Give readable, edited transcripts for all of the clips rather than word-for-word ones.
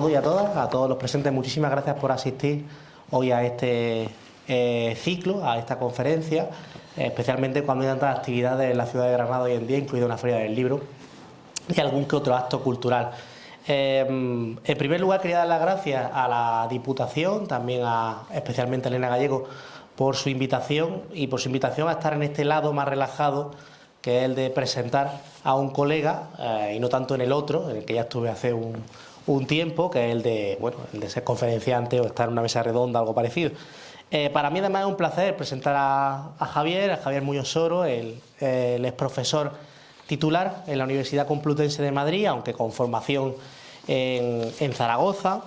todos y a todas, a todos los presentes, muchísimas gracias por asistir hoy a este ciclo, a esta conferencia, especialmente cuando hay tantas actividades en la ciudad de Granada hoy en día, incluida una feria del libro y algún que otro acto cultural. En primer lugar, quería dar las gracias a la Diputación, también especialmente a Elena Gallego, por su invitación a estar en este lado más relajado, que es el de presentar a un colega, y no tanto en el otro, en el que ya estuve hace un tiempo, que es el de ser conferenciante o estar en una mesa redonda, algo parecido. Para mí además es un placer presentar a Javier Muñoz Soro. Él es profesor titular en la Universidad Complutense de Madrid, aunque con formación en Zaragoza.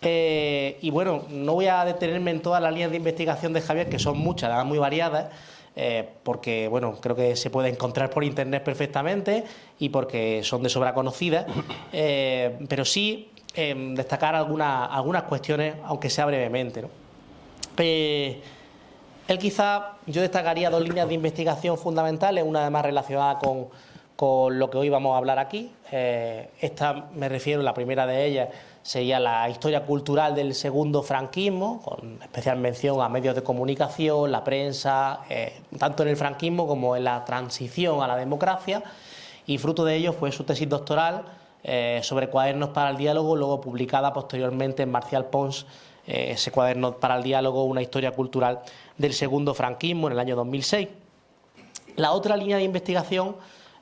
Y bueno, no voy a detenerme en todas las líneas de investigación de Javier, que son muchas, además muy variadas, porque bueno, creo que se puede encontrar por internet perfectamente y porque son de sobra conocidas, pero sí destacar algunas cuestiones, aunque sea brevemente, ¿no? Yo destacaría dos líneas de investigación fundamentales, una además relacionada con lo que hoy vamos a hablar aquí. Esta me refiero, la primera de ellas sería la historia cultural del segundo franquismo, con especial mención a medios de comunicación, la prensa, tanto en el franquismo como en la transición a la democracia, y fruto de ello fue su tesis doctoral sobre cuadernos para el diálogo, luego publicada posteriormente en Marcial Pons, ese cuaderno para el diálogo, una historia cultural del segundo franquismo, en el año 2006. La otra línea de investigación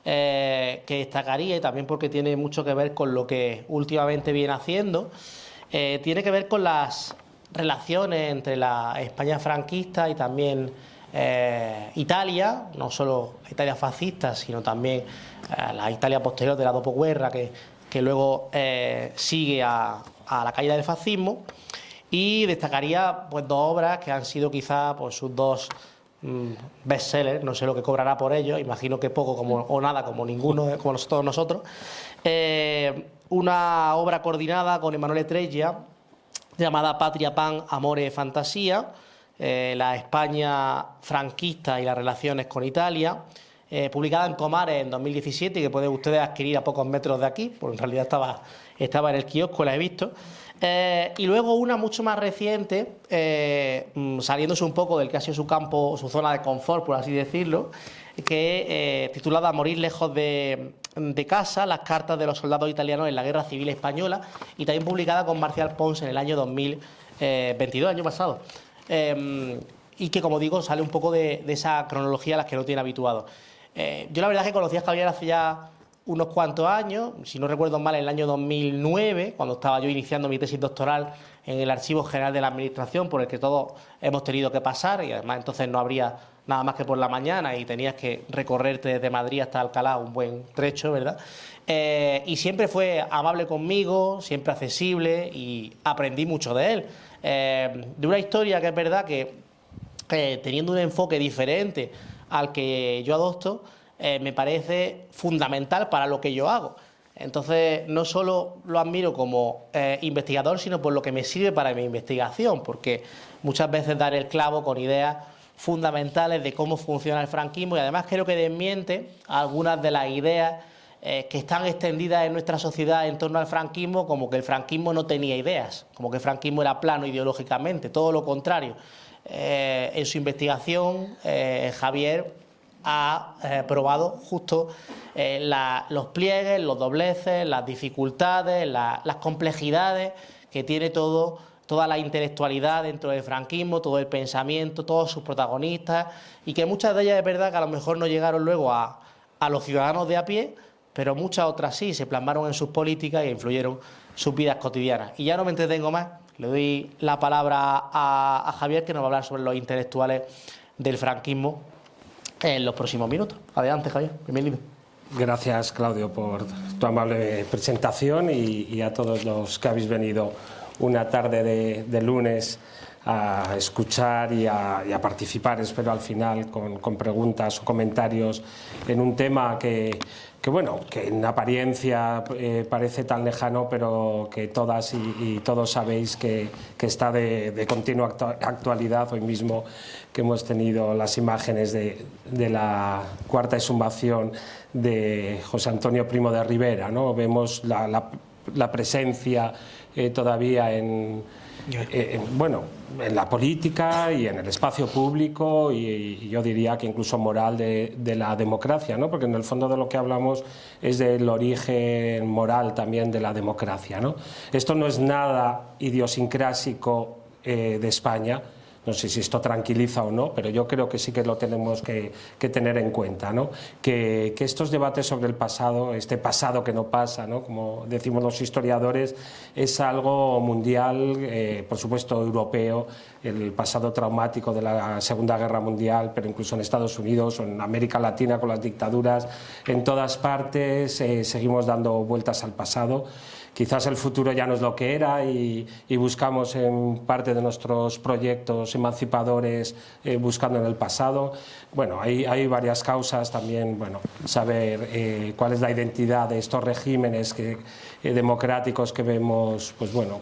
que destacaría, y también porque tiene mucho que ver con lo que últimamente viene haciendo, tiene que ver con las relaciones entre la España franquista y también Italia, no solo Italia fascista, sino también la Italia posterior de la dopoguerra, que luego sigue a la caída del fascismo. Y destacaría pues dos obras que han sido quizá pues, sus dos bestsellers, no sé lo que cobrará por ellos, imagino que poco o nada, como ninguno, como todos nosotros. Una obra coordinada con Emanuele Treggia llamada Patria, Pan, Amore, Fantasía, la España franquista y las relaciones con Italia, publicada en Comares en 2017 y que pueden ustedes adquirir a pocos metros de aquí, porque en realidad estaba en el kiosco, la he visto. Y luego una mucho más reciente, saliéndose un poco del que ha sido su campo, su zona de confort, por así decirlo, que titulada Morir lejos de casa, las cartas de los soldados italianos en la Guerra Civil Española, y también publicada con Marcial Pons en el año 2022, año pasado. Y que, como digo, sale un poco de esa cronología a la que no tiene habituado. Yo la verdad es que conocí a Javier hace ya unos cuantos años, si no recuerdo mal, en el año 2009, cuando estaba yo iniciando mi tesis doctoral en el Archivo General de la Administración, por el que todos hemos tenido que pasar, y además entonces no habría nada más que por la mañana y tenías que recorrerte desde Madrid hasta Alcalá un buen trecho, ¿verdad? Y siempre fue amable conmigo, siempre accesible, y aprendí mucho de él. De una historia que es verdad que teniendo un enfoque diferente al que yo adopto, me parece fundamental para lo que yo hago. Entonces, no solo lo admiro como investigador, sino por lo que me sirve para mi investigación, porque muchas veces dar el clavo con ideas fundamentales de cómo funciona el franquismo, y además creo que desmiente algunas de las ideas que están extendidas en nuestra sociedad en torno al franquismo, como que el franquismo no tenía ideas, como que el franquismo era plano ideológicamente, todo lo contrario. En su investigación, Javier ha probado justo los pliegues, los dobleces, las dificultades, las complejidades que tiene toda la intelectualidad dentro del franquismo, todo el pensamiento, todos sus protagonistas, y que muchas de ellas es verdad que a lo mejor no llegaron luego a los ciudadanos de a pie, pero muchas otras sí, se plasmaron en sus políticas e influyeron sus vidas cotidianas. Y ya no me entretengo más, le doy la palabra a Javier, que nos va a hablar sobre los intelectuales del franquismo en los próximos minutos. Adelante, Javier, bienvenido. Gracias, Claudio, por tu amable presentación y a todos los que habéis venido una tarde de lunes a escuchar y a participar, espero al final, con preguntas o comentarios en un tema que en apariencia parece tan lejano, pero que todas y todos sabéis que está de continua actualidad. Hoy mismo que hemos tenido las imágenes de la cuarta exhumación de José Antonio Primo de Rivera, ¿no? Vemos la presencia todavía bueno, en la política y en el espacio público y yo diría que incluso moral de la democracia, ¿no? Porque en el fondo de lo que hablamos es del origen moral también de la democracia, ¿no? Esto no es nada idiosincrásico de España. No sé si esto tranquiliza o no, pero yo creo que sí que lo tenemos que tener en cuenta, ¿no? Que estos debates sobre el pasado, este pasado que no pasa, ¿no? Como decimos los historiadores, es algo mundial, por supuesto europeo, el pasado traumático de la Segunda Guerra Mundial, pero incluso en Estados Unidos o en América Latina con las dictaduras, en todas partes seguimos dando vueltas al pasado. Quizás el futuro ya no es lo que era y buscamos en parte de nuestros proyectos emancipadores buscando en el pasado. Bueno, hay varias causas también, bueno, saber cuál es la identidad de estos regímenes democráticos que vemos, pues bueno,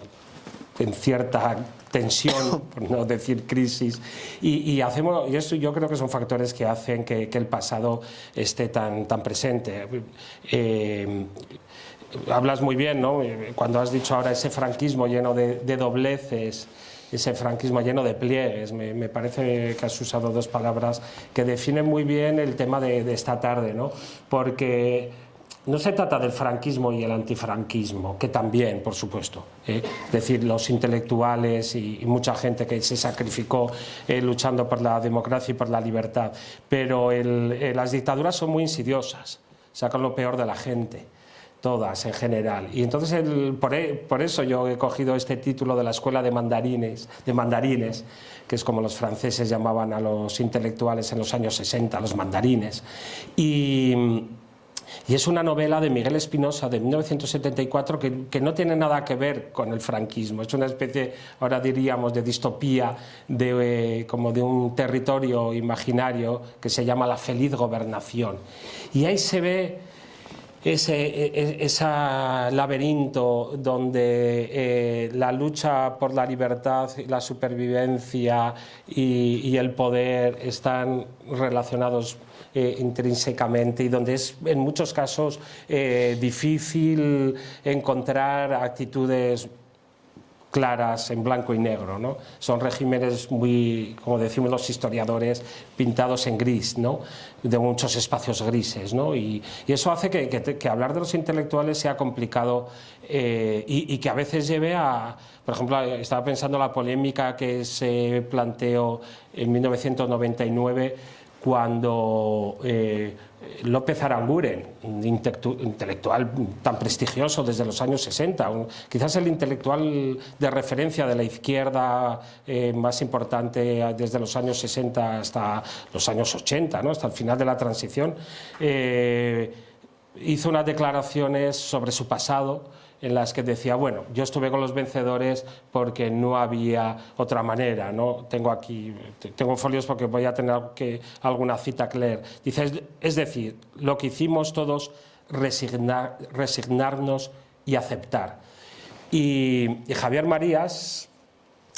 en cierta tensión, por no decir crisis, y eso yo creo que son factores que hacen que el pasado esté tan presente. Hablas muy bien, ¿no? Cuando has dicho ahora ese franquismo lleno de dobleces, ese franquismo lleno de pliegues, me parece que has usado dos palabras que definen muy bien el tema de esta tarde, ¿no? Porque no se trata del franquismo y el antifranquismo, que también, por supuesto, es decir, los intelectuales y mucha gente que se sacrificó luchando por la democracia y por la libertad, pero las dictaduras son muy insidiosas, sacan lo peor de la gente, todas en general, y entonces por eso yo he cogido este título de la escuela de mandarines, que es como los franceses llamaban a los intelectuales en los años 60, los mandarines, y es una novela de Miguel Espinosa de 1974 que no tiene nada que ver con el franquismo, es una especie, ahora diríamos, de distopía, como de un territorio imaginario que se llama La Feliz Gobernación, y ahí se ve ese laberinto donde la lucha por la libertad, la supervivencia y el poder están relacionados intrínsecamente, y donde es en muchos casos difícil encontrar actitudes claras en blanco y negro, ¿no? Son regímenes muy, como decimos los historiadores, pintados en gris, ¿no? De muchos espacios grises, ¿no? Y eso hace que hablar de los intelectuales sea complicado y que a veces lleve a, por ejemplo, estaba pensando en la polémica que se planteó en 1999 cuando López Aranguren, un intelectual tan prestigioso desde los años 60, quizás el intelectual de referencia de la izquierda más importante desde los años 60 hasta los años 80, ¿no? Hasta el final de la transición, hizo unas declaraciones sobre su pasado en las que decía, bueno, yo estuve con los vencedores porque no había otra manera, ¿no? Tengo folios porque voy a tener alguna cita que leer. Dice, es decir, lo que hicimos todos, resignarnos y aceptar. Y Javier Marías,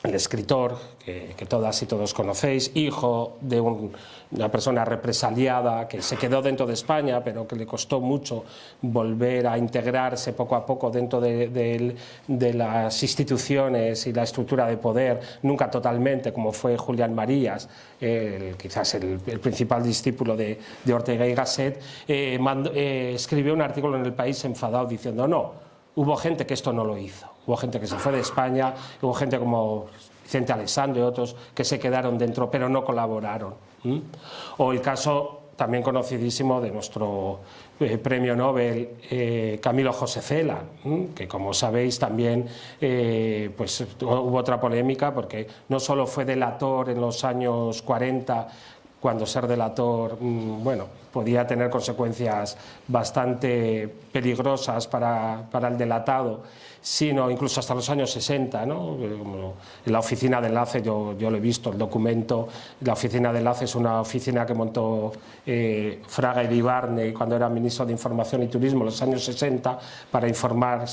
el escritor que todas y todos conocéis, hijo de una persona represaliada que se quedó dentro de España, pero que le costó mucho volver a integrarse poco a poco dentro de las instituciones y la estructura de poder, nunca totalmente, como fue Julián Marías, quizás el principal discípulo de Ortega y Gasset, escribió un artículo en El País enfadado diciendo, no, hubo gente que esto no lo hizo, hubo gente que se fue de España, hubo gente como Vicente Aleixandre y otros que se quedaron dentro pero no colaboraron. O el caso también conocidísimo de nuestro premio Nobel Camilo José Cela, que como sabéis también pues, hubo otra polémica porque no solo fue delator en los años 40, cuando ser delator, bueno, podía tener consecuencias bastante peligrosas para el delatado, sino incluso hasta los años 60, ¿no? En la oficina de enlace, yo lo he visto, el documento, la oficina de enlace es una oficina que montó Fraga Iribarne cuando era ministro de Información y Turismo en los años 60 para informar,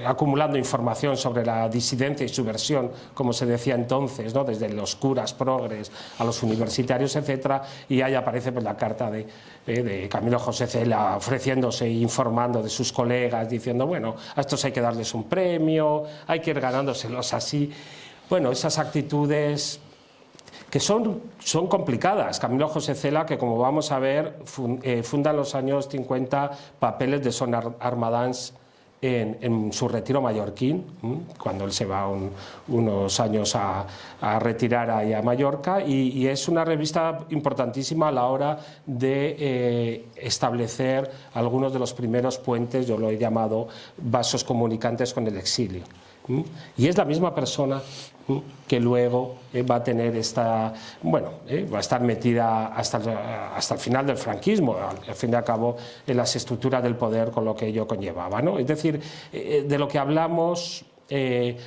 acumulando información sobre la disidencia y subversión, como se decía entonces, ¿no? Desde los curas progres a los universitarios, etcétera, y ahí aparece pues, la carta de Camilo José Cela ofreciéndose e informando de sus colegas, diciendo, bueno, a estos hay que darles un premio, hay que ir ganándoselos así. Bueno, esas actitudes que son complicadas. Camilo José Cela, que como vamos a ver, funda en los años 50 Papeles de Son Armadans en su retiro mallorquín, cuando él se va unos años a retirar ahí a Mallorca, y es una revista importantísima a la hora de establecer algunos de los primeros puentes, yo lo he llamado vasos comunicantes con el exilio. Y es la misma persona que luego va a tener va a estar metida hasta el final del franquismo, al fin y al cabo, en las estructuras del poder, con lo que ello conllevaba, ¿no? Es decir, de lo que hablamos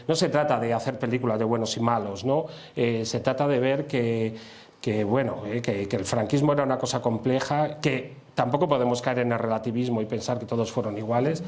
no se trata de hacer películas de buenos y malos, ¿no? Se trata de ver que el franquismo era una cosa compleja, que tampoco podemos caer en el relativismo y pensar que todos fueron iguales,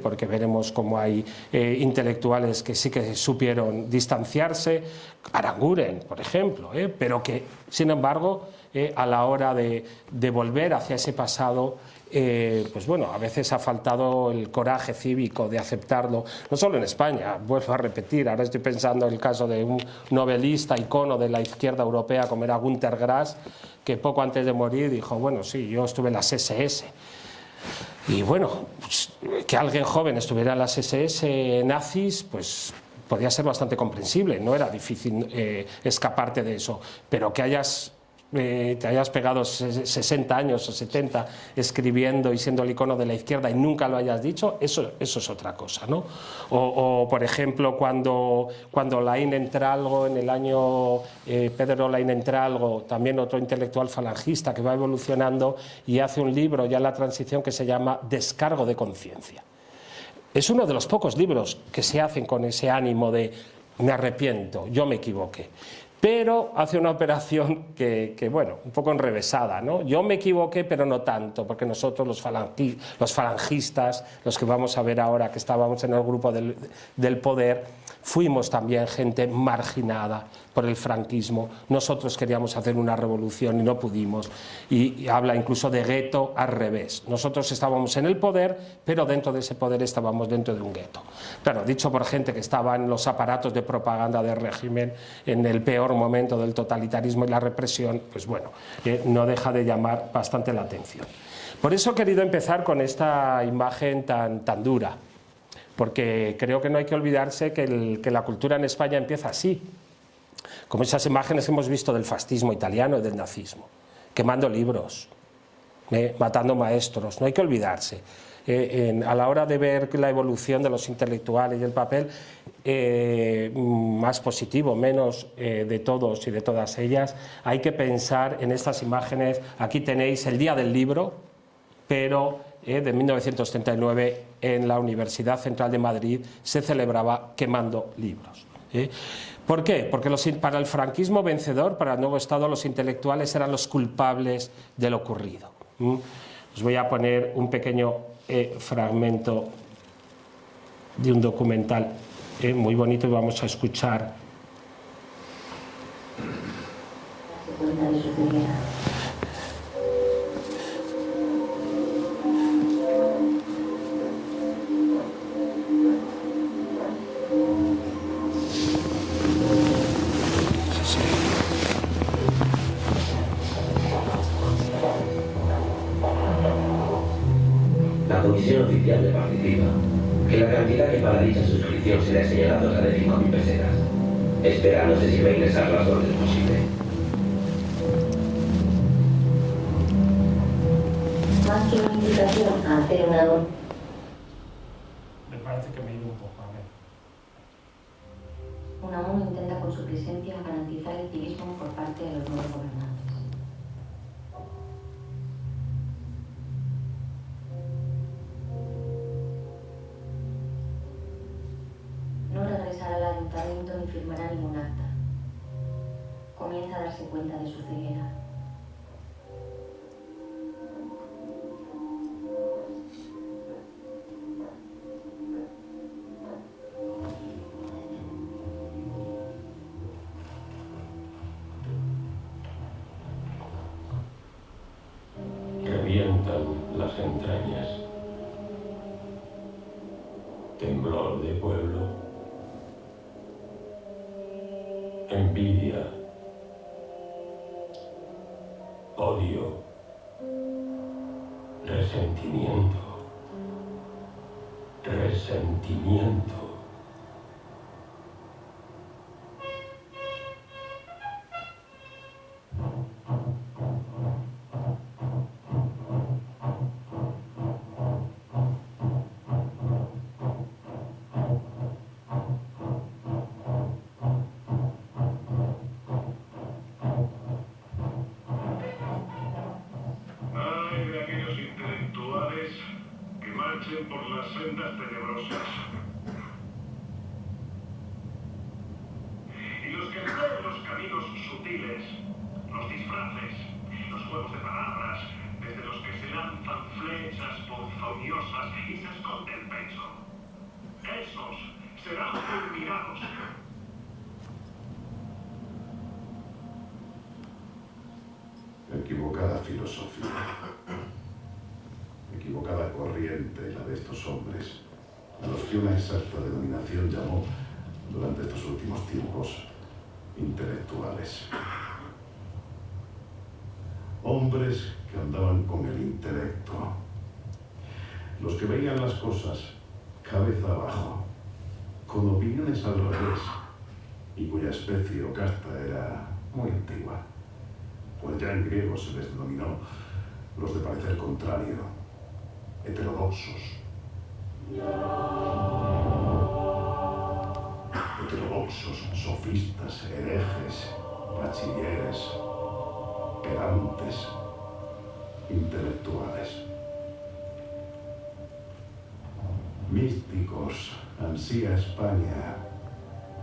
porque veremos cómo hay intelectuales que sí que supieron distanciarse, Aranguren, por ejemplo, pero que, sin embargo, a la hora de volver hacia ese pasado, pues bueno, a veces ha faltado el coraje cívico de aceptarlo, no solo en España, vuelvo a repetir, ahora estoy pensando en el caso de un novelista icono de la izquierda europea como era Günter Grass, que poco antes de morir dijo, bueno, sí, yo estuve en las SS. Y bueno, pues, que alguien joven estuviera en las SS nazis, pues podía ser bastante comprensible, no era difícil escaparte de eso, pero que te hayas pegado 60 años o 70 escribiendo y siendo el icono de la izquierda y nunca lo hayas dicho, eso es otra cosa, ¿no? O por ejemplo, cuando Laín Entralgo, en el año Pedro Laín Entralgo, también otro intelectual falangista que va evolucionando y hace un libro ya en la transición que se llama Descargo de conciencia. Es uno de los pocos libros que se hacen con ese ánimo de me arrepiento, yo me equivoqué. Pero hace una operación que bueno, un poco enrevesada, ¿no? Yo me equivoqué, pero no tanto, porque nosotros los falangistas, los que vamos a ver ahora que estábamos en el grupo del poder, fuimos también gente marginada por el franquismo. Nosotros queríamos hacer una revolución y no pudimos. Y habla incluso de gueto al revés. Nosotros estábamos en el poder, pero dentro de ese poder estábamos dentro de un gueto. Claro, dicho por gente que estaba en los aparatos de propaganda del régimen, en el peor momento del totalitarismo y la represión, pues bueno, no deja de llamar bastante la atención. Por eso he querido empezar con esta imagen tan dura, porque creo que no hay que olvidarse que la cultura en España empieza así, como esas imágenes que hemos visto del fascismo italiano y del nazismo, quemando libros, matando maestros. No hay que olvidarse. A la hora de ver la evolución de los intelectuales y el papel más positivo, menos de todos y de todas ellas, hay que pensar en estas imágenes. Aquí tenéis el Día del Libro, pero de 1939 en la Universidad Central de Madrid se celebraba quemando libros. ¿Por qué? Porque para el franquismo vencedor, para el nuevo Estado, los intelectuales eran los culpables de lo ocurrido. Os voy a poner un pequeño fragmento de un documental muy bonito y vamos a escuchar. La Comisión Oficial de Participa que la cantidad que para dicha suscripción se le ha señalado es la de 5.000 pesetas. Espera, no sé si va a ingresar lo antes posible. Más que una invitación a hacer una... Me parece que me he ido un poco, a ver. UNAMUR intenta con su presencia garantizar el civismo por parte de los nuevos gobernantes. No regresará al ayuntamiento ni firmará ningún acta. Comienza a darse cuenta de su ceguera. revientan las entrañas. Temblor de pueblo, envidia, odio, resentimiento. Ay de aquellos intelectuales que marchen por las sendas tenebrosas. Y los que empleen los caminos sutiles, los disfraces, los juegos de palabras, desde los que se lanzan flechas ponzoñosas y se esconde el pecho. Esos serán fulminados. Equivocada filosofía, equivocada corriente la de estos hombres, a los que una exacta denominación llamó durante estos últimos tiempos intelectuales. Hombres que andaban con el intelecto, los que veían las cosas cabeza abajo, con opiniones al revés, y cuya especie o casta era muy antigua. Pues ya en griego se les denominó los de parecer contrario, heterodoxos. Heterodoxos, sofistas, herejes, bachilleres, pedantes, intelectuales. Místicos, ansía España,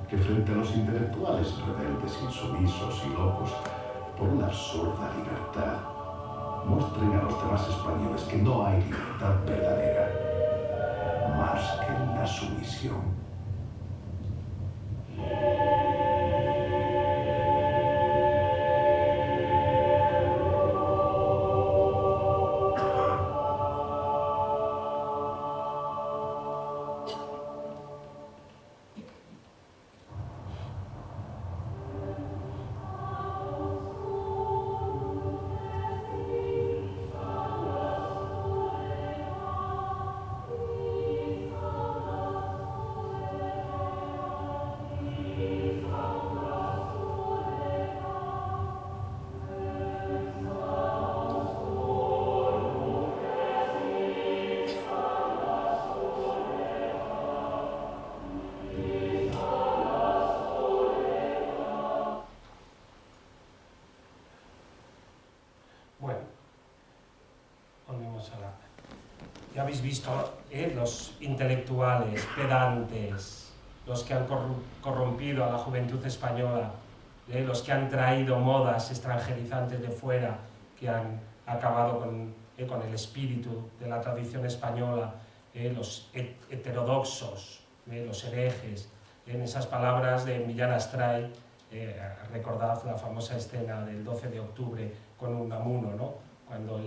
que frente a los intelectuales rebeldes, insumisos y locos, por una absurda libertad, muestren a los demás españoles que no hay libertad verdadera, más que en la sumisión. Ya habéis visto los intelectuales, pedantes, los que han corrompido a la juventud española, los que han traído modas extranjerizantes de fuera, que han acabado con el espíritu de la tradición española, los heterodoxos, los herejes, en esas palabras de Millán Astray, recordad la famosa escena del 12 de octubre con Unamuno, ¿no? Cuando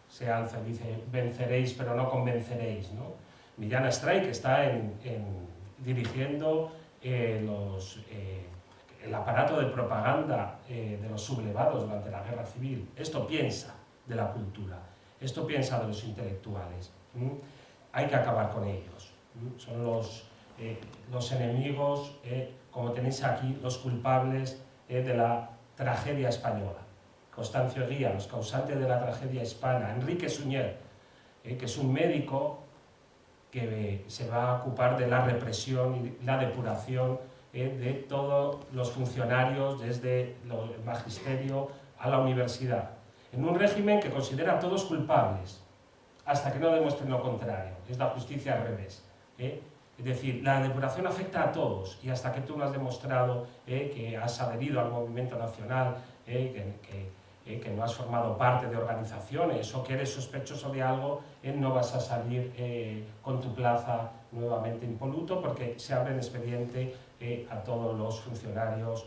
se alza y dice, venceréis pero no convenceréis, ¿no? Millán Astray, que está dirigiendo el aparato de propaganda de los sublevados durante la Guerra Civil. Esto piensa de la cultura, esto piensa de los intelectuales. Hay que acabar con ellos. Son los enemigos, como tenéis aquí, los culpables de la tragedia española. Constancio Eguía, los causantes de la tragedia hispana. Enrique Suñer, que es un médico que se va a ocupar de la represión y la depuración de todos los funcionarios, desde el magisterio a la universidad, en un régimen que considera a todos culpables, hasta que no demuestren lo contrario. Es la justicia al revés. Es decir, la depuración afecta a todos, y hasta que tú no has demostrado que has adherido al movimiento nacional, que no has formado parte de organizaciones o que eres sospechoso de algo, no vas a salir con tu plaza nuevamente impoluto, porque se abre el expediente a todos los funcionarios,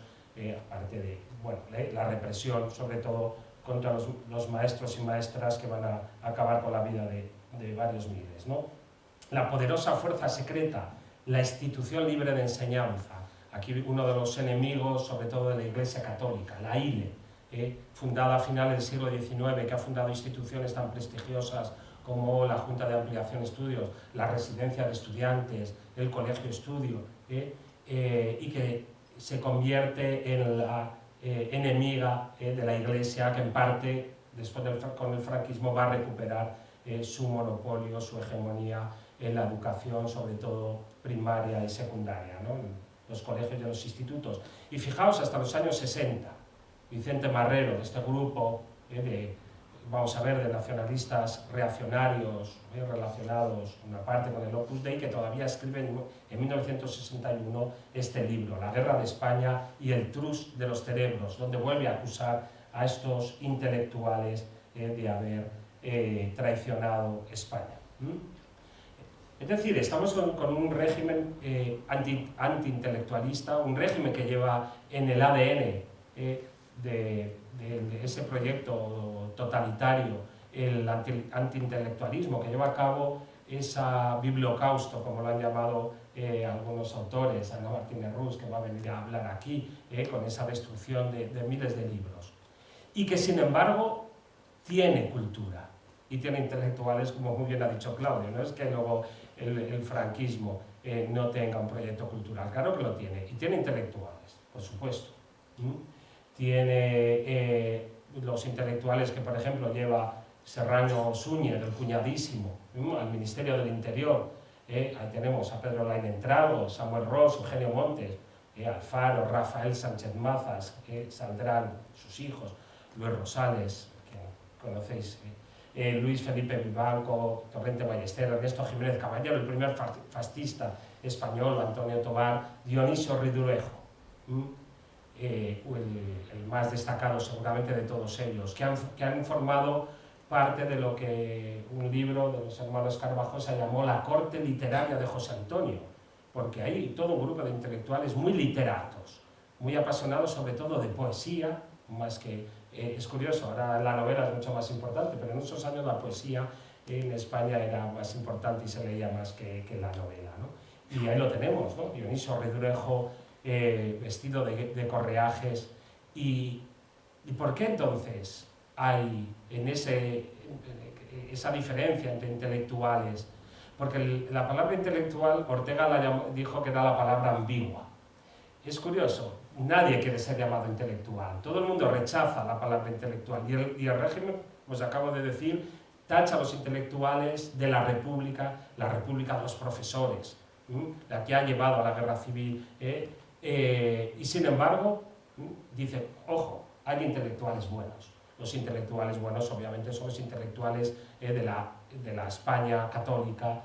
aparte de la represión, sobre todo contra los maestros y maestras que van a acabar con la vida de varios miles, ¿no? La poderosa fuerza secreta, la institución libre de enseñanza. Aquí uno de los enemigos, sobre todo de la Iglesia Católica, la ILE, fundada a finales del siglo XIX, que ha fundado instituciones tan prestigiosas como la Junta de Ampliación de Estudios, la Residencia de Estudiantes, el Colegio Estudio, y que se convierte en la enemiga de la Iglesia, que en parte, después con el franquismo, va a recuperar su monopolio, su hegemonía en la educación, sobre todo primaria y secundaria, ¿no? En los colegios y en los institutos. Y fijaos, hasta los años 60, Vicente Marrero, de este grupo vamos a ver, de nacionalistas reaccionarios relacionados, una parte con el Opus Dei, que todavía escriben en 1961 este libro, La Guerra de España y el Trust de los Cerebros, donde vuelve a acusar a estos intelectuales de haber traicionado España. Es decir, estamos con un régimen anti-intelectualista, un régimen que lleva en el ADN de ese proyecto totalitario el anti-intelectualismo, que lleva a cabo esa bibliocausto, como lo han llamado algunos autores, Ana Martínez Rus, que va a venir a hablar aquí, con esa destrucción de miles de libros. Y que, sin embargo, tiene cultura y tiene intelectuales, como muy bien ha dicho Claudio. No es que luego el franquismo no tenga un proyecto cultural, claro que lo tiene, y tiene intelectuales, por supuesto. Tiene los intelectuales que, por ejemplo, lleva Serrano Súñez, el cuñadísimo, al Ministerio del Interior. Ahí tenemos a Pedro Lain Entrago, Samuel Ross, Eugenio Montes, Alfaro, Rafael Sánchez Mazas, saldrán sus hijos, Luis Rosales, que conocéis, Luis Felipe Vivanco, Torrente Ballester, Ernesto Jiménez Caballero, el primer fascista español, Antonio Tobar, Dionisio Ridruejo, el más destacado seguramente de todos ellos, que han formado parte de lo que un libro de los hermanos Carvajosa llamó la corte literaria de José Antonio, porque hay todo un grupo de intelectuales muy literatos, muy apasionados sobre todo de poesía, más que, es curioso, ahora la novela es mucho más importante, pero en esos años la poesía en España era más importante y se leía más que la novela, ¿no? Y ahí lo tenemos, ¿no? Dionisio Ridruejo, vestido de correajes. ¿Y por qué entonces hay en esa diferencia entre intelectuales? Porque la palabra intelectual, Ortega dijo que era la palabra ambigua. Es curioso, nadie quiere ser llamado intelectual, todo el mundo rechaza la palabra intelectual, y el régimen, pues acabo de decir, tacha a los intelectuales de la república de los profesores, la que ha llevado a la guerra civil, y sin embargo, dice, ojo, hay intelectuales buenos. Los intelectuales buenos obviamente son los intelectuales de la España católica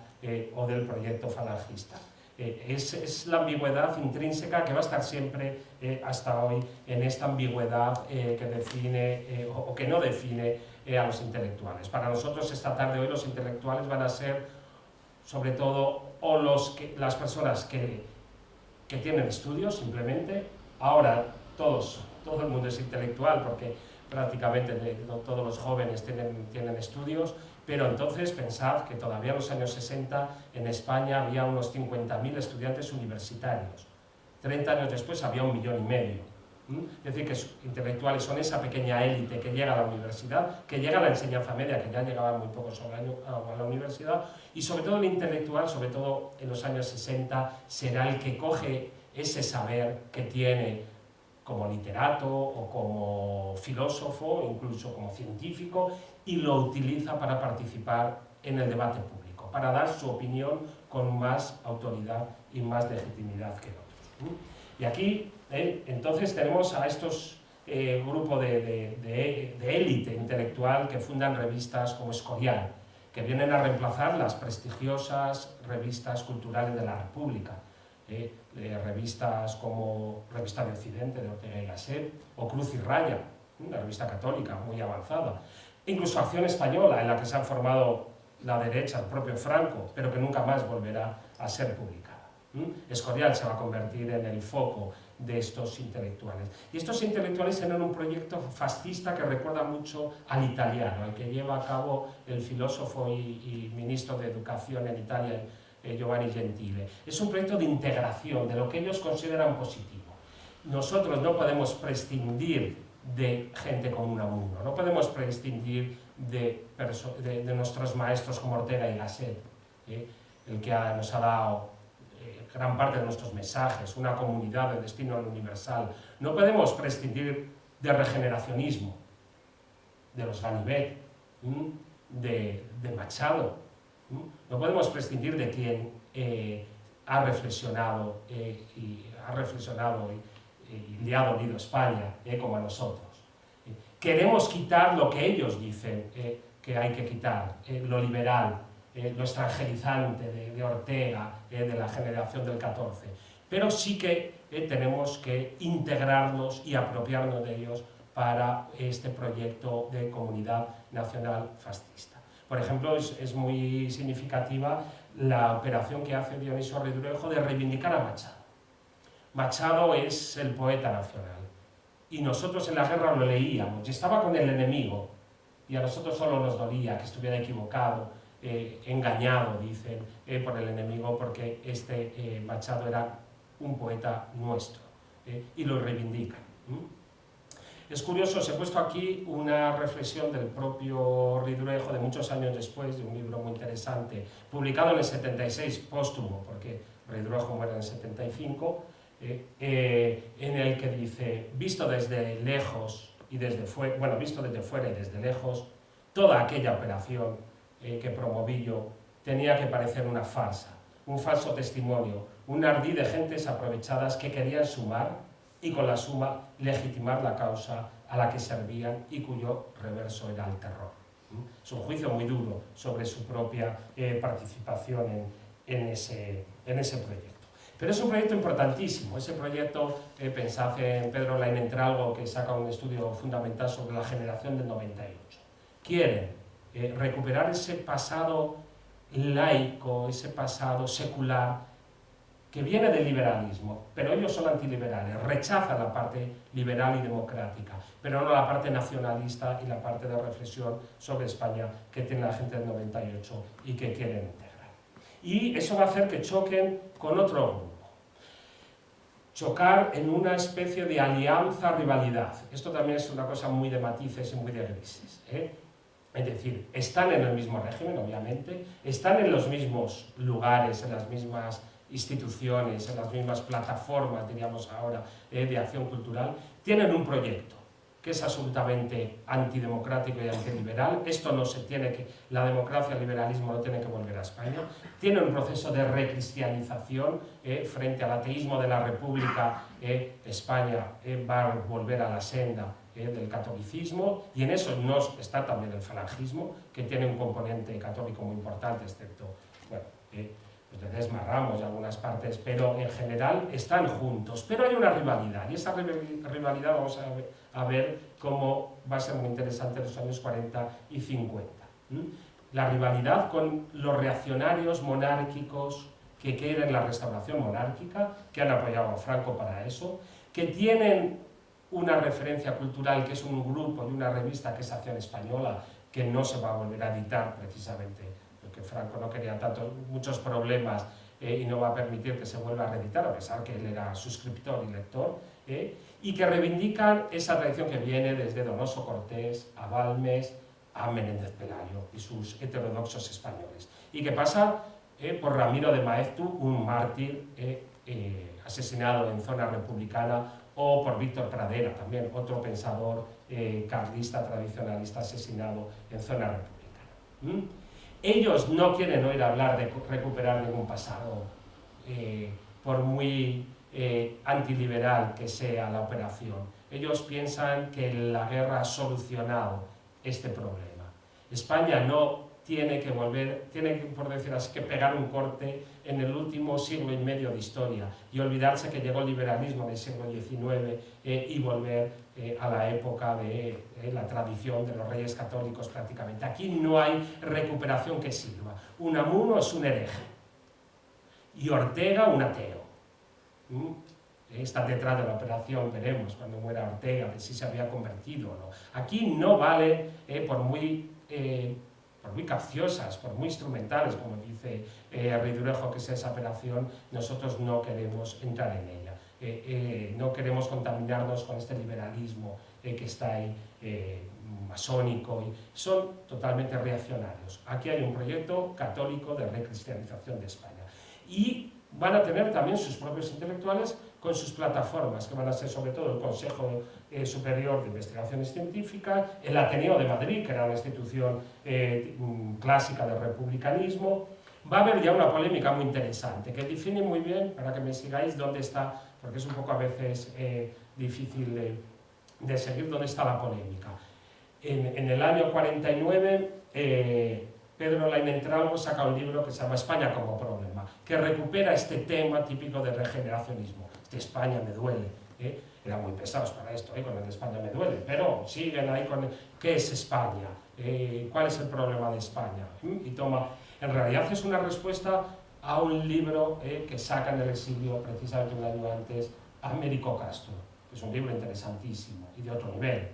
o del proyecto falangista. Es la ambigüedad intrínseca que va a estar siempre hasta hoy, en esta ambigüedad que define o que no define a los intelectuales. Para nosotros esta tarde hoy los intelectuales van a ser sobre todo las personas que tienen estudios simplemente. Ahora todo el mundo es intelectual porque prácticamente todos los jóvenes tienen estudios, pero entonces pensad que todavía en los años 60 en España había unos 50.000 estudiantes universitarios. 30 años después había 1,5 millones. Es decir, que intelectuales son esa pequeña élite que llega a la universidad, que llega a la enseñanza media, que ya llegaban muy pocos a la universidad, y sobre todo el intelectual, sobre todo en los años 60, será el que coge ese saber que tiene como literato o como filósofo, incluso como científico, y lo utiliza para participar en el debate público, para dar su opinión con más autoridad y más legitimidad que otros. Y aquí, entonces, tenemos a estos grupos de élite intelectual que fundan revistas como Escorial, que vienen a reemplazar las prestigiosas revistas culturales de la República, revistas como Revista de Occidente de Ortega y Gasset o Cruz y Raya, una revista católica muy avanzada, incluso Acción Española, en la que se ha formado la derecha, el propio Franco, pero que nunca más volverá a ser publicada. Escorial se va a convertir en el foco de estos intelectuales. Y estos intelectuales tienen un proyecto fascista que recuerda mucho al italiano, al que lleva a cabo el filósofo y ministro de Educación en Italia, Giovanni Gentile. Es un proyecto de integración, de lo que ellos consideran positivo. Nosotros no podemos prescindir de gente como Unamuno, no podemos prescindir de nuestros maestros como Ortega y Gasset, el que nos ha dado gran parte de nuestros mensajes, una comunidad de destino universal. No podemos prescindir del regeneracionismo, de los Ganivet, de Machado. No podemos prescindir de quien ha reflexionado y le ha dolido España, como a nosotros. Queremos quitar lo que ellos dicen que hay que quitar, lo liberal, lo extranjerizante de Ortega, de la generación del 14, pero sí que tenemos que integrarlos y apropiarnos de ellos para este proyecto de comunidad nacional fascista. Por ejemplo, es muy significativa la operación que hace Dionisio Ridruejo de reivindicar a Machado. Machado es el poeta nacional, y nosotros en la guerra lo leíamos, y estaba con el enemigo, y a nosotros solo nos dolía que estuviera equivocado, engañado, dicen, por el enemigo, porque Machado era un poeta nuestro, y lo reivindican. Es curioso, os he puesto aquí una reflexión del propio Ridruejo de muchos años después, de un libro muy interesante, publicado en el 76, póstumo, porque Ridruejo muere en el 75, en el que dice: visto desde lejos y desde fuera, bueno, visto desde fuera y desde lejos, toda aquella operación que promoví yo tenía que parecer una farsa, un falso testimonio, un ardid de gentes aprovechadas que querían sumar y con la suma legitimar la causa a la que servían y cuyo reverso era el terror. Es un juicio muy duro sobre su propia participación en ese proyecto. Pero es un proyecto importantísimo. Ese proyecto, pensad en Pedro Lainentralgo, que saca un estudio fundamental sobre la generación del 98. Quieren recuperar ese pasado laico, ese pasado secular, que viene del liberalismo, pero ellos son antiliberales, rechazan la parte liberal y democrática, pero no la parte nacionalista y la parte de reflexión sobre España que tiene la gente del 98 y que quieren integrar. Y eso va a hacer que choquen con otro grupo. Chocar en una especie de alianza-rivalidad. Esto también es una cosa muy de matices y muy de grises. Es decir, están en el mismo régimen, obviamente, están en los mismos lugares, en las mismas instituciones, en las mismas plataformas, diríamos ahora, de acción cultural, tienen un proyecto que es absolutamente antidemocrático y antiliberal. Esto no se tiene que, la democracia y el liberalismo no tienen que volver a España. Tienen un proceso de recristianización frente al ateísmo de la República. España va a volver a la senda del catolicismo, y en eso no está también el falangismo, que tiene un componente católico muy importante, excepto, bueno, de Desmarramos y algunas partes, pero en general están juntos. Pero hay una rivalidad, y esa rivalidad vamos a ver cómo va a ser muy interesante en los años 40 y 50. La rivalidad con los reaccionarios monárquicos que quieren la restauración monárquica, que han apoyado a Franco para eso, que tienen una referencia cultural que es un grupo y una revista que es Acción Española, que no se va a volver a editar precisamente porque Franco no quería muchos problemas y no va a permitir que se vuelva a reeditar, a pesar que él era suscriptor y lector, y que reivindican esa tradición que viene desde Donoso Cortés a Balmes a Menéndez Pelayo y sus heterodoxos españoles, y que pasa por Ramiro de Maeztu, un mártir asesinado en zona republicana, o por Víctor Pradera, también otro pensador carlista, tradicionalista, asesinado en zona republicana. Ellos no quieren oír hablar de recuperar ningún pasado, por muy antiliberal que sea la operación. Ellos piensan que la guerra ha solucionado este problema. España no tiene que volver, tiene que, por decir así, que pegar un corte en el último siglo y medio de historia y olvidarse que llegó el liberalismo del siglo XIX y volver a la época de la tradición de los reyes católicos prácticamente. Aquí no hay recuperación que sirva. Unamuno es un hereje y Ortega un ateo. está detrás de la operación, veremos cuando muera Ortega, de si se había convertido o no. Aquí no vale, por muy capciosas, por muy instrumentales, como dice Ridurejo, que es esa operación, nosotros no queremos entrar en ella. No queremos contaminarnos con este liberalismo que está ahí, masónico, y son totalmente reaccionarios. Aquí hay un proyecto católico de recristianización de España. Y van a tener también sus propios intelectuales con sus plataformas, que van a ser sobre todo el Consejo Superior de Investigaciones Científicas, el Ateneo de Madrid, que era una institución clásica del republicanismo. Va a haber ya una polémica muy interesante, que define muy bien, para que me sigáis, dónde está, porque es un poco a veces difícil de seguir dónde está la polémica. En el año 49, Pedro Lainentrago saca un libro que se llama España como problema, que recupera este tema típico del regeneracionismo. De España me duele. Eran muy pesados para esto, con el de España me duele, pero siguen ahí con ¿qué es España? ¿Cuál es el problema de España? Y toma, en realidad es una respuesta a un libro que saca en el exilio precisamente un año antes Américo Castro, que es un libro interesantísimo y de otro nivel,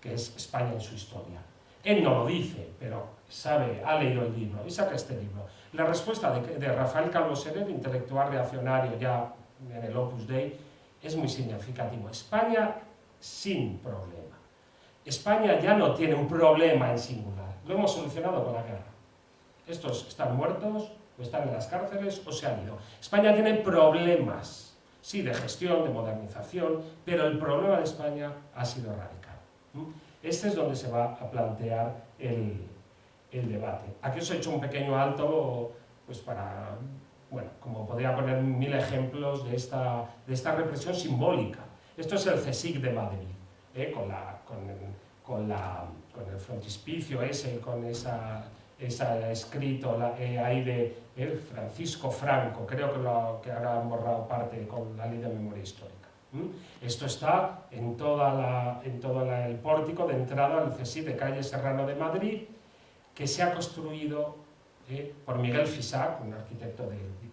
que es España en su historia. Él no lo dice, pero sabe, ha leído el libro y saca este libro. La respuesta de Rafael Calvo Soler, intelectual reaccionario ya en el Opus Dei, es muy significativo. España sin problema. España ya no tiene un problema en singular. Lo hemos solucionado con la guerra. Estos están muertos, o están en las cárceles, o se han ido. España tiene problemas, sí, de gestión, de modernización, pero el problema de España ha sido radical. Este es donde se va a plantear el debate. Aquí os he hecho un pequeño alto, pues para, bueno, como podría poner 1000 ejemplos de esta represión simbólica. Esto es el CSIC de Madrid, con el frontispicio ese, con esa escrito ahí de Francisco Franco, creo que ahora han borrado parte con la ley de memoria histórica. Esto está en todo el pórtico de entrada al CSIC de calle Serrano de Madrid, que se ha construido por Miguel Fisac, un arquitecto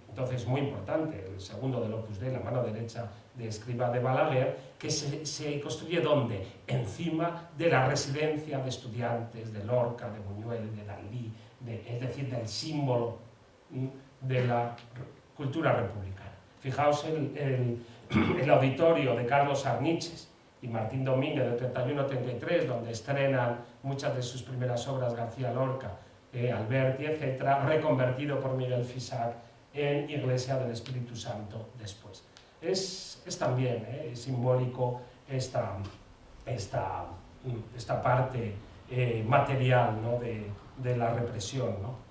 entonces muy importante, el segundo del Opus Dei, la mano derecha de Escrivá de Balaguer, que se construye ¿dónde? Encima de la residencia de estudiantes de Lorca, de Buñuel, de Dalí, es decir, del símbolo de la cultura republicana. Fijaos el auditorio de Carlos Arniches y Martín Domínguez de 31-33, donde estrenan muchas de sus primeras obras García Lorca, Alberti, etc., reconvertido por Miguel Fisac en Iglesia del Espíritu Santo después. Es también simbólico esta parte material, ¿no?, de la represión, ¿no?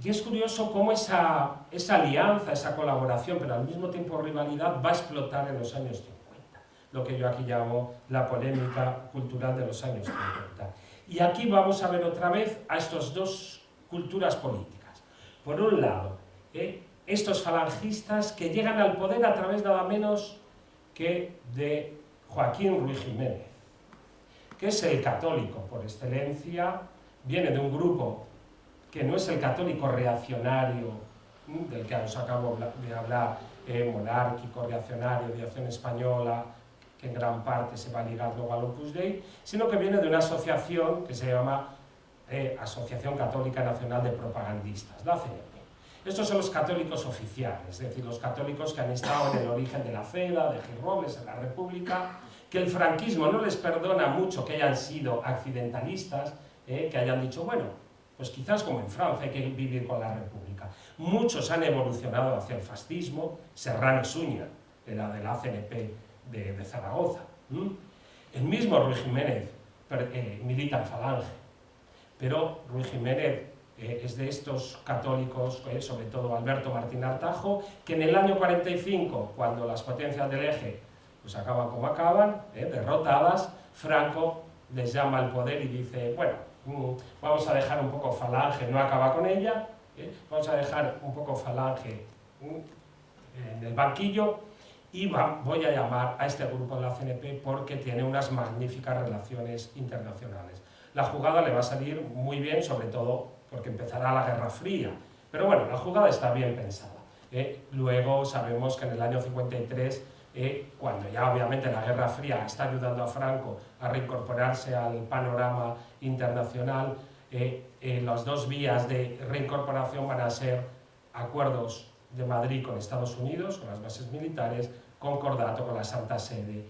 Y es curioso cómo esa alianza, esa colaboración, pero al mismo tiempo rivalidad, va a explotar en los años 50, lo que yo aquí llamo la polémica cultural de los años 50. Y aquí vamos a ver otra vez a estas dos culturas políticas. Por un lado, estos falangistas que llegan al poder a través nada menos que de Joaquín Ruiz Jiménez, que es el católico por excelencia, viene de un grupo que no es el católico reaccionario del que os acabo de hablar, monárquico, reaccionario, de Acción Española, que en gran parte se va a ligar luego al Opus Dei, sino que viene de una asociación que se llama Asociación Católica Nacional de Propagandistas, la CNP. Estos son los católicos oficiales, es decir, los católicos que han estado en el origen de la CEDA, de Gil Robles, en la República, que el franquismo no les perdona mucho que hayan sido accidentalistas, que hayan dicho, bueno, pues quizás como en Francia hay que vivir con la República. Muchos han evolucionado hacia el fascismo. Serrano Suña era de la CNP de Zaragoza. El mismo Ruiz Jiménez milita en Falange, pero Ruiz Jiménez es de estos católicos, sobre todo Alberto Martín Artajo, que en el año 45, cuando las potencias del eje pues acaban como acaban, derrotadas, Franco les llama al poder y dice, bueno, vamos a dejar un poco Falange, no acaba con ella, vamos a dejar un poco Falange en el banquillo y voy a llamar a este grupo de la CNP porque tiene unas magníficas relaciones internacionales. La jugada le va a salir muy bien, sobre todo porque empezará la Guerra Fría, pero bueno, la jugada está bien pensada. Luego sabemos que en el año 53, cuando ya obviamente la Guerra Fría está ayudando a Franco a reincorporarse al panorama internacional, las dos vías de reincorporación van a ser acuerdos de Madrid con Estados Unidos, con las bases militares, concordato con la Santa Sede,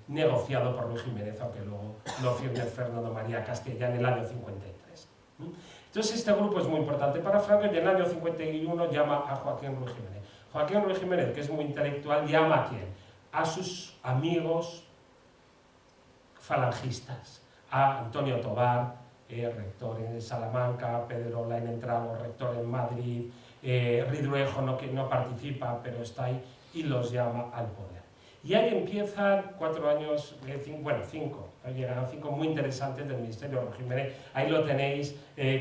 negociado por Ruy Jiménez, aunque luego lo firme Fernando María Castella en el año 53. Entonces este grupo es muy importante para Franco, y en el año 51 llama a Joaquín Ruy Jiménez. Joaquín Ruy Jiménez, que es muy intelectual, llama ¿a quién? A sus amigos falangistas, a Antonio Tobar, rector en Salamanca, Pedro Lain Entrado, rector en Madrid, Ridruejo no participa, pero está ahí, y los llama al poder. Y ahí empiezan 4 años, 5, llegan 5 muy interesantes del Ministerio de Ruy Jiménez. Ahí lo tenéis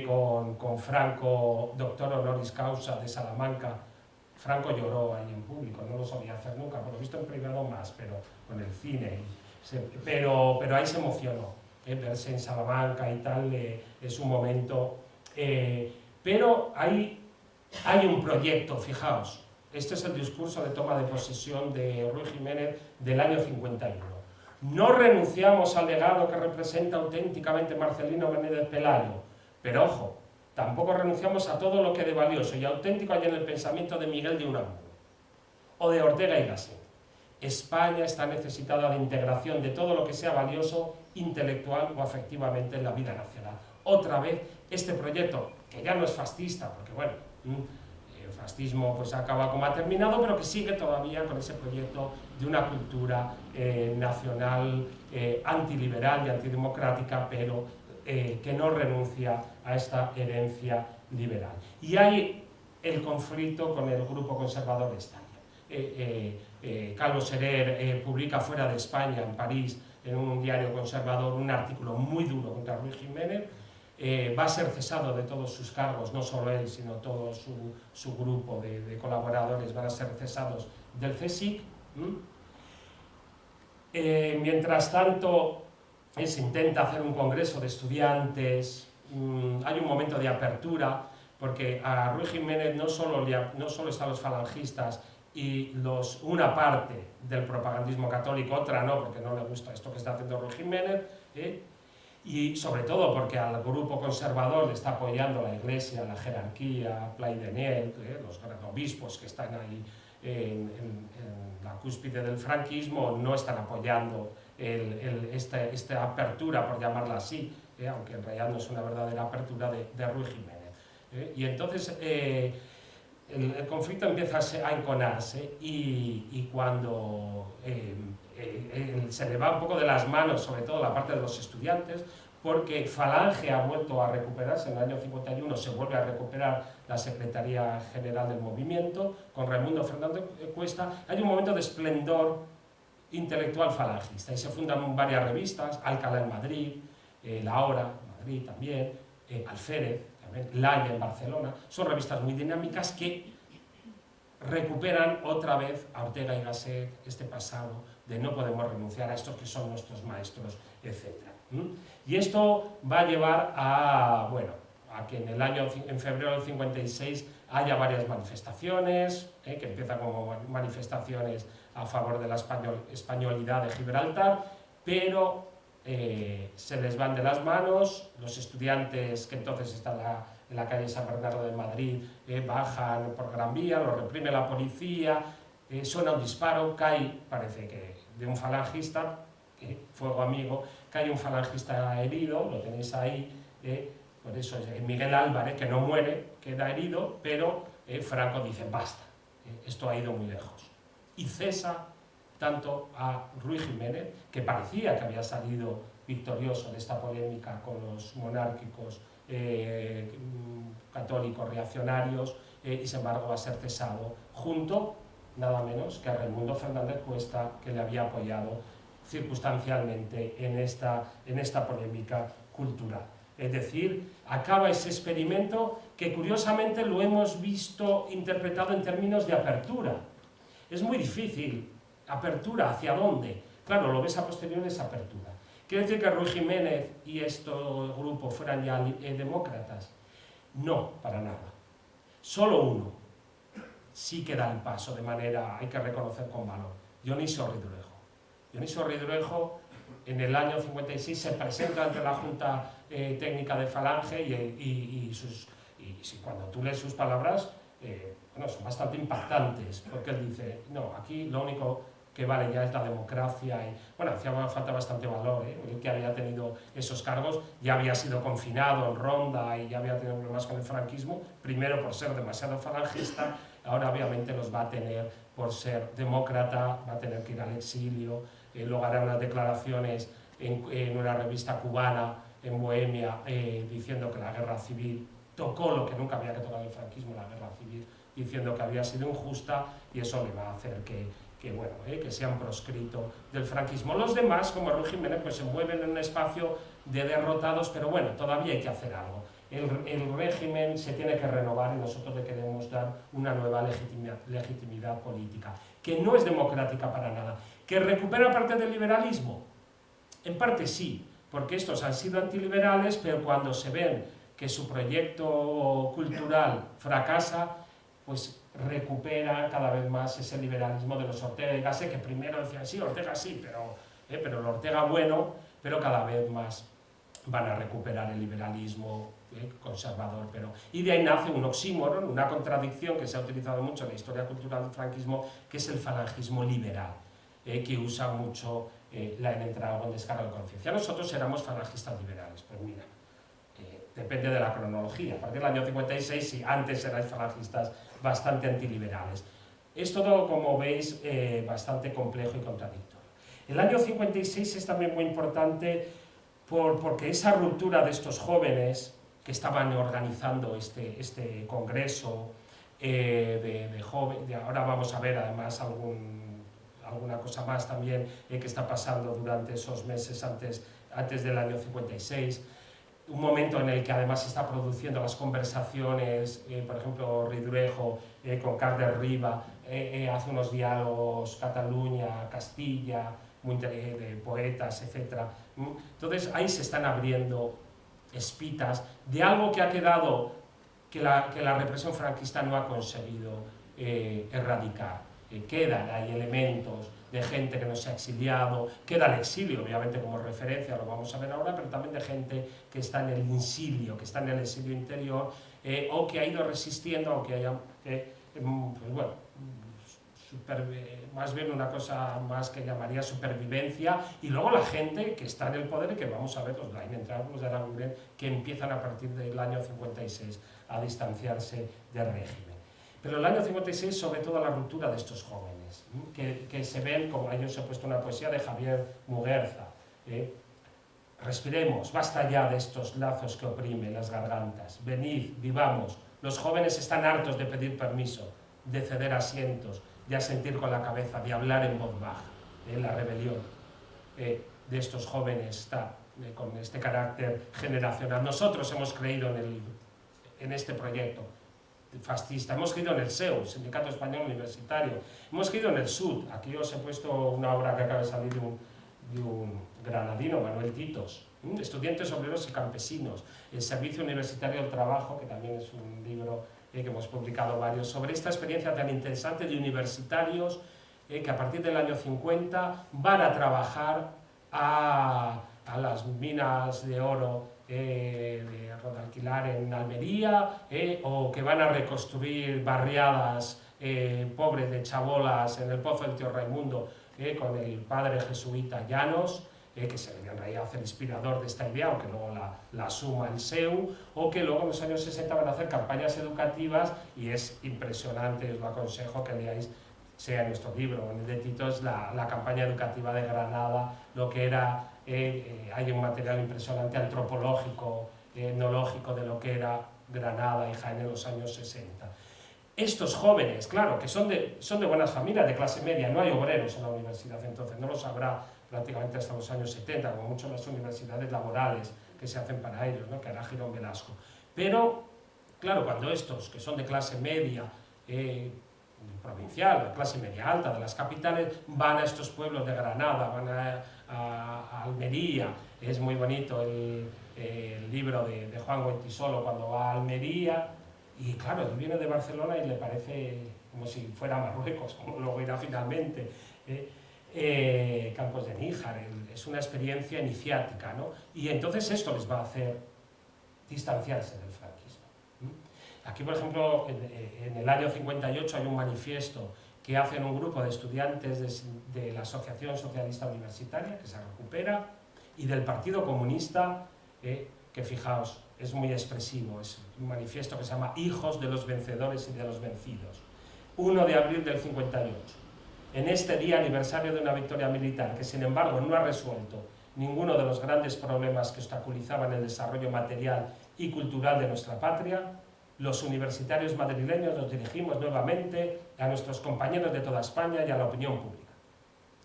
con Franco, doctor honoris causa de Salamanca. Franco lloró ahí en público, no lo solía hacer nunca, por lo visto en privado más, pero con el cine. Pero ahí se emocionó, verse en Salamanca y tal, es un momento. Pero hay un proyecto, fijaos. Este es el discurso de toma de posesión de Ruy Jiménez del año 51. No renunciamos al legado que representa auténticamente Marcelino Menéndez Pelayo, pero ojo, tampoco renunciamos a todo lo que de valioso y auténtico hay en el pensamiento de Miguel de Unamuno o de Ortega y Gasset. España está necesitada de integración de todo lo que sea valioso, intelectual o afectivamente en la vida nacional. Otra vez, este proyecto, que ya no es fascista, porque bueno, el fascismo pues acaba como ha terminado, pero que sigue todavía con ese proyecto de una cultura nacional antiliberal y antidemocrática, pero que no renuncia a esta herencia liberal. Y hay el conflicto con el grupo conservador de Estalla. Carlos Herer publica fuera de España, en París, en un diario conservador, un artículo muy duro contra Ruy Jiménez. Va a ser cesado de todos sus cargos, no solo él, sino todo su grupo de colaboradores van a ser cesados del CSIC. Mientras tanto, se intenta hacer un congreso de estudiantes, hay un momento de apertura, porque a Ruy Jiménez no solo están los falangistas y una parte del propagandismo católico, otra no, porque no le gusta esto que está haciendo Ruy Jiménez, y sobre todo porque al grupo conservador le está apoyando la Iglesia, la jerarquía, Plaidenel, los gran obispos que están ahí en la cúspide del franquismo, no están apoyando esta apertura, por llamarla así, aunque en realidad no es una verdadera apertura de Ruy Jiménez. Y entonces el conflicto empieza a enconarse y cuando se le va un poco de las manos, sobre todo la parte de los estudiantes, porque Falange ha vuelto a recuperarse, en el año 51 se vuelve a recuperar la Secretaría General del Movimiento, con Raimundo Fernández Cuesta, hay un momento de esplendor intelectual falangista, y se fundan varias revistas, Alcalá en Madrid, La Hora, en Madrid también, Alférez, también, Laya en Barcelona, son revistas muy dinámicas que recuperan otra vez a Ortega y Gasset este pasado de no podemos renunciar a estos que son nuestros maestros, etc. Y esto va a llevar a que en febrero del 56 haya varias manifestaciones, que empiezan como manifestaciones a favor de la españolidad de Gibraltar, pero se les van de las manos, los estudiantes que entonces están en la calle San Bernardo de Madrid bajan por Gran Vía, los reprime la policía, suena un disparo, cae, parece que de un falangista, fuego amigo, cae un falangista herido, lo tenéis ahí, por eso Miguel Álvarez, que no muere, queda herido, pero Franco dice basta, esto ha ido muy lejos, y cesa tanto a Ruy Jiménez, que parecía que había salido victorioso de esta polémica con los monárquicos católicos reaccionarios, y sin embargo va a ser cesado junto, nada menos, que a Raimundo Fernández Cuesta, que le había apoyado circunstancialmente en esta polémica cultural. Es decir, acaba ese experimento que curiosamente lo hemos visto interpretado en términos de apertura. Es muy difícil. ¿Apertura hacia dónde? Claro, lo ves a posteriori, esa apertura. ¿Quiere decir que Ruy Jiménez y este grupo fueran ya demócratas? No, para nada. Solo uno. sí que da el paso de manera, hay que reconocer con valor. Dionisio Ridruejo. Dionisio Ridruejo en el año 56 se presenta ante la Junta Técnica de Falange y cuando tú lees sus palabras, bueno, son bastante impactantes, porque él dice, no, aquí lo único que vale ya es la democracia, y bueno, hacía falta bastante valor, el que había tenido esos cargos, ya había sido confinado en Ronda y ya había tenido problemas con el franquismo, primero por ser demasiado falangista, ahora obviamente los va a tener por ser demócrata, va a tener que ir al exilio, luego hará unas declaraciones en una revista cubana, en Bohemia, diciendo que la guerra civil tocó lo que nunca había que tocar el franquismo, la guerra civil, diciendo que había sido injusta, y eso le va a hacer que sean proscrito del franquismo. Los demás, como Ruy Jiménez, pues se mueven en un espacio de derrotados, pero bueno, todavía hay que hacer algo. El régimen se tiene que renovar y nosotros le queremos dar una nueva legitimidad política, que no es democrática para nada. ¿Que recupera parte del liberalismo? En parte sí, porque estos han sido antiliberales, pero cuando se ven que su proyecto cultural fracasa, pues recupera cada vez más ese liberalismo de los Ortega y Gasset, que primero decían, sí, Ortega sí, pero el Ortega bueno, pero cada vez más van a recuperar el liberalismo conservador. Y de ahí nace un oxímoron, una contradicción que se ha utilizado mucho en la historia cultural del franquismo, que es el falangismo liberal, que usa mucho la entrada con descarga de conciencia. Nosotros éramos falangistas liberales, pues mira, depende de la cronología. A partir del año 56, si antes erais falangistas bastante antiliberales. Es todo, como veis, bastante complejo y contradictorio. El año 56 es también muy importante porque esa ruptura de estos jóvenes que estaban organizando este congreso de jóvenes, ahora vamos a ver además alguna cosa más también que está pasando durante esos meses antes del año 56, un momento en el que además se está produciendo las conversaciones, por ejemplo, Ridruejo con Carles Riba, hace unos diálogos Cataluña, Castilla, de poetas, etc. Entonces ahí se están abriendo espitas de algo que ha quedado, que la represión franquista no ha conseguido erradicar. Quedan ahí elementos de gente que no se ha exiliado, queda el exilio, obviamente como referencia, lo vamos a ver ahora, pero también de gente que está en el insilio, que está en el exilio interior, o que ha ido resistiendo, aunque haya, pues bueno, más bien una cosa más que llamaría supervivencia, y luego la gente que está en el poder y que vamos a ver, los Leinentraut, de Aranguren, que empiezan a partir del año 56 a distanciarse del régimen. Pero el año 56, sobre todo, la ruptura de estos jóvenes, que se ven, como ahí os he puesto una poesía de Javier Muguerza, respiremos, basta ya de estos lazos que oprimen las gargantas, venid, vivamos, los jóvenes están hartos de pedir permiso, de ceder asientos, de asentir con la cabeza, de hablar en voz baja. La rebelión de estos jóvenes está con este carácter generacional. Nosotros hemos creído en este proyecto fascista, hemos creído en el SEU, Sindicato Español Universitario, hemos creído en el SUD. Aquí os he puesto una obra que acaba de salir de un granadino, Manuel Titos, Estudiantes, Obreros y Campesinos, el Servicio Universitario del Trabajo, que también es un libro que hemos publicado varios, sobre esta experiencia tan interesante de universitarios que a partir del año 50 van a trabajar a las minas de oro de Rodalquilar en Almería, o que van a reconstruir barriadas pobres de chabolas en el Pozo del Tío Raimundo con el padre jesuita Llanos, que se en realidad hace el inspirador de esta idea, aunque luego la suma el SEU, o que luego en los años 60 van a hacer campañas educativas, y es impresionante, os lo aconsejo que leáis, sea en nuestro libro, en el de Titos, la campaña educativa de Granada, lo que era, hay un material impresionante antropológico, etnológico de lo que era Granada y Jaén en los años 60. Estos jóvenes, claro, que son de buenas familias, de clase media, no hay obreros en la universidad entonces, no los habrá prácticamente hasta los años 70, como mucho las universidades laborales que se hacen para ellos, ¿no? Que hará Girón Velasco. Pero, claro, cuando estos, que son de clase media, provincial, de clase media alta, de las capitales, van a estos pueblos de Granada, van a Almería. Es muy bonito el libro de Juan Goytisolo cuando va a Almería, Y claro, él viene de Barcelona y le parece como si fuera Marruecos, como luego irá finalmente. Campos de Níjar, es una experiencia iniciática, ¿no? Y entonces esto les va a hacer distanciarse del franquismo. Aquí, por ejemplo, en el año 58 hay un manifiesto que hacen un grupo de estudiantes de la Asociación Socialista Universitaria, que se recupera, y del Partido Comunista, que fijaos, es muy expresivo, es un manifiesto que se llama Hijos de los Vencedores y de los Vencidos. 1 de abril del 58. En este día aniversario de una victoria militar que, sin embargo, no ha resuelto ninguno de los grandes problemas que obstaculizaban el desarrollo material y cultural de nuestra patria, los universitarios madrileños nos dirigimos nuevamente a nuestros compañeros de toda España y a la opinión pública.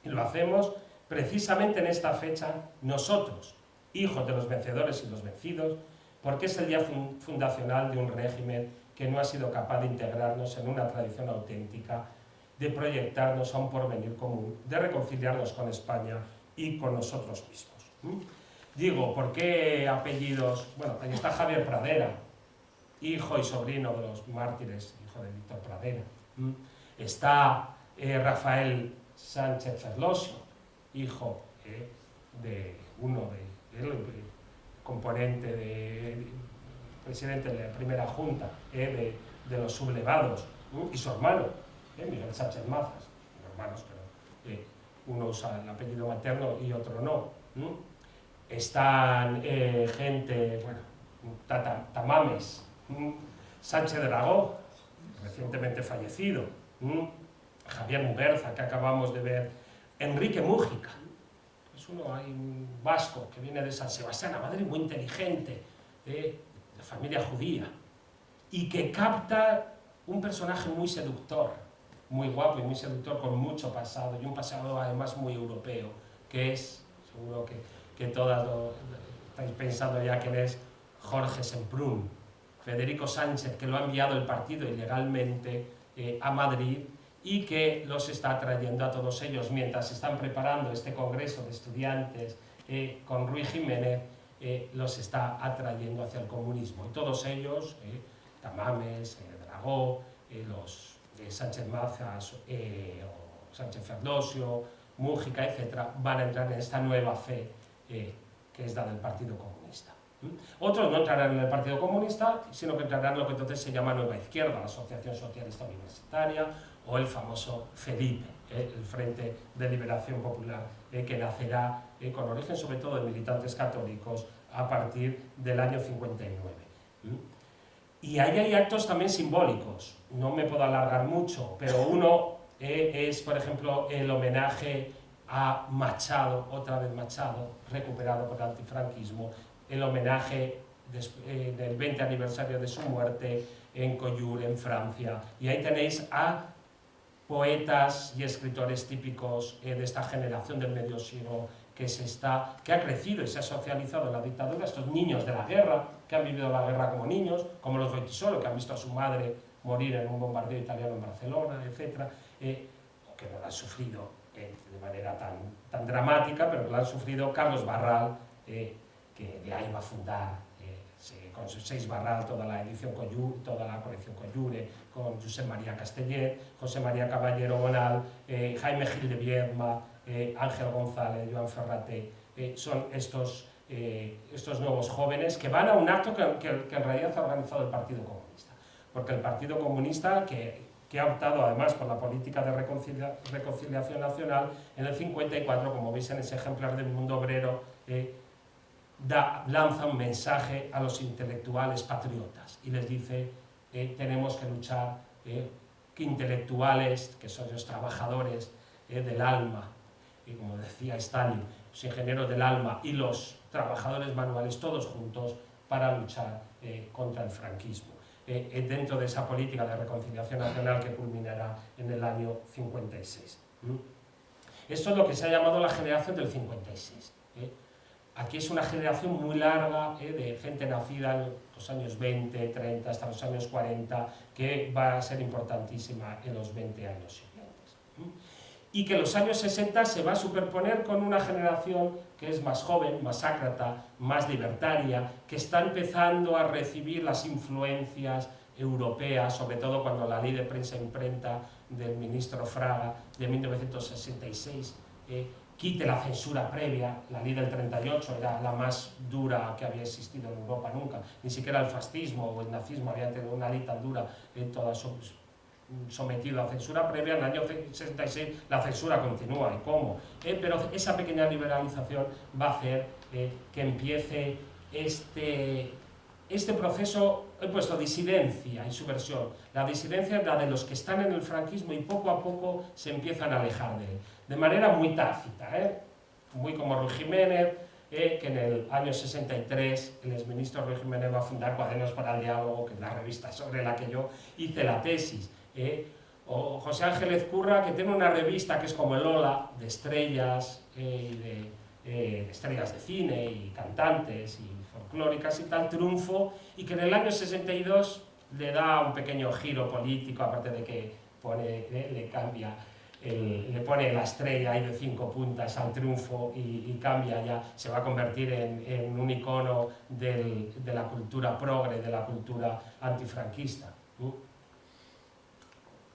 Y lo hacemos precisamente en esta fecha, nosotros, hijos de los vencedores y los vencidos, porque es el día fundacional de un régimen que no ha sido capaz de integrarnos en una tradición auténtica, de proyectarnos a un porvenir común, de reconciliarnos con España y con nosotros mismos. Digo, ¿por qué apellidos? Bueno, ahí está Javier Pradera, hijo y sobrino de los mártires, hijo de Víctor Pradera. Está Rafael Sánchez Ferlosio, hijo de uno de componente presidente de la primera junta de los sublevados, y su hermano, Miguel Sánchez Mazas, hermanos, pero uno usa el apellido materno y otro no. Están gente, bueno, Tamames, Sánchez Dragó, recientemente fallecido, Javier Muguerza, que acabamos de ver, Enrique Mújica, es uno, hay un vasco que viene de San Sebastián, a Madrid, muy inteligente, de familia judía, y que capta un personaje muy seductor, muy guapo y muy seductor, con mucho pasado, y un pasado además muy europeo, que es, seguro que todas estáis pensando ya quién es, Jorge Semprún, Federico Sánchez, que lo ha enviado el partido ilegalmente a Madrid y que los está trayendo a todos ellos mientras están preparando este congreso de estudiantes con Ruy Jiménez, los está atrayendo hacia el comunismo. Y todos ellos, Tamames, Dragó, los Sánchez Mazas, o Sánchez Ferlosio, Mújica, etc., van a entrar en esta nueva fe que es la del Partido Comunista. Otros no entrarán en el Partido Comunista, sino que entrarán en lo que entonces se llama Nueva Izquierda, la Asociación Socialista Universitaria, o el famoso FELIPE, el Frente de Liberación Popular, que nacerá con origen sobre todo de militantes católicos a partir del año 59. Y ahí hay actos también simbólicos, no me puedo alargar mucho, pero uno es, por ejemplo, el homenaje a Machado, otra vez Machado, recuperado por el antifranquismo, el homenaje del 20 aniversario de su muerte en Collioure, en Francia, y ahí tenéis a poetas y escritores típicos de esta generación del medio siglo que ha crecido y se ha socializado en la dictadura, estos niños de la guerra, que han vivido la guerra como niños, como los Goytisolo, que han visto a su madre morir en un bombardeo italiano en Barcelona, etc., o que no la han sufrido de manera tan dramática, pero que la han sufrido Carlos Barral, que de ahí va a fundar con sus 6 Barral toda la edición Collioure, toda la colección Collioure, con Josep María Castellet, José María Caballero Bonal, Jaime Gil de Viedma, Ángel González, Joan Ferraté, son estos nuevos jóvenes que van a un acto que en realidad ha organizado el Partido Comunista, porque el Partido Comunista, que ha optado además por la política de reconciliación nacional, en el 54, como veis en ese ejemplar del Mundo Obrero, lanza un mensaje a los intelectuales patriotas y les dice tenemos que luchar, que intelectuales, que son los trabajadores del alma, y como decía Stalin, los ingenieros del alma y los trabajadores manuales, todos juntos para luchar contra el franquismo, dentro de esa política de reconciliación nacional que culminará en el año 56. Esto es lo que se ha llamado la generación del 56. Aquí es una generación muy larga de gente nacida en los años 20, 30, hasta los años 40, que va a ser importantísima en los 20 años siguientes. Y que en los años 60 se va a superponer con una generación que es más joven, más ácrata, más libertaria, que está empezando a recibir las influencias europea, sobre todo cuando la ley de prensa e imprenta del ministro Fraga de 1966 quite la censura previa. La ley del 38 era la más dura que había existido en Europa nunca, ni siquiera el fascismo o el nazismo habían tenido una ley tan dura, toda sometido a censura previa. En el año 66 la censura continúa, ¿y cómo? Pero esa pequeña liberalización va a hacer que empiece este proceso. He puesto disidencia y subversión. La disidencia es la de los que están en el franquismo y poco a poco se empiezan a alejar de él, de manera muy tácita, muy como Ruy Jiménez, que en el año 63 el exministro Ruy Jiménez va a fundar Cuadernos para el Diálogo, que es la revista sobre la que yo hice la tesis, o José Ángel Ezcurra, que tiene una revista que es como el Ola, de estrellas, de estrellas de cine y cantantes y folclóricas y tal, Triunfo, y que en el año 62 le da un pequeño giro político, aparte de que le pone la estrella ahí de 5 puntas al Triunfo y cambia ya, se va a convertir en un icono de la cultura progre, de la cultura antifranquista.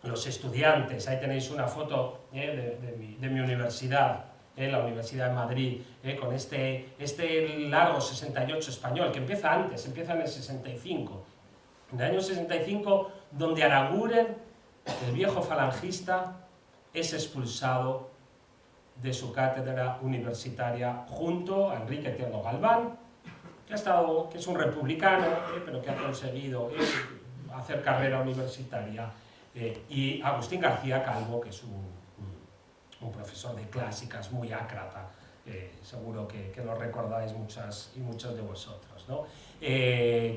Los estudiantes, ahí tenéis una foto de mi universidad, la Universidad de Madrid, con este largo 68 español, que empieza antes, empieza en el 65. En el año 65, donde Araguren, el viejo falangista, es expulsado de su cátedra universitaria junto a Enrique Tierno Galván, que es un republicano, pero que ha conseguido hacer carrera universitaria, y Agustín García Calvo, que es un profesor de clásicas muy ácrata, seguro que lo recordáis muchas y muchos de vosotros, ¿no?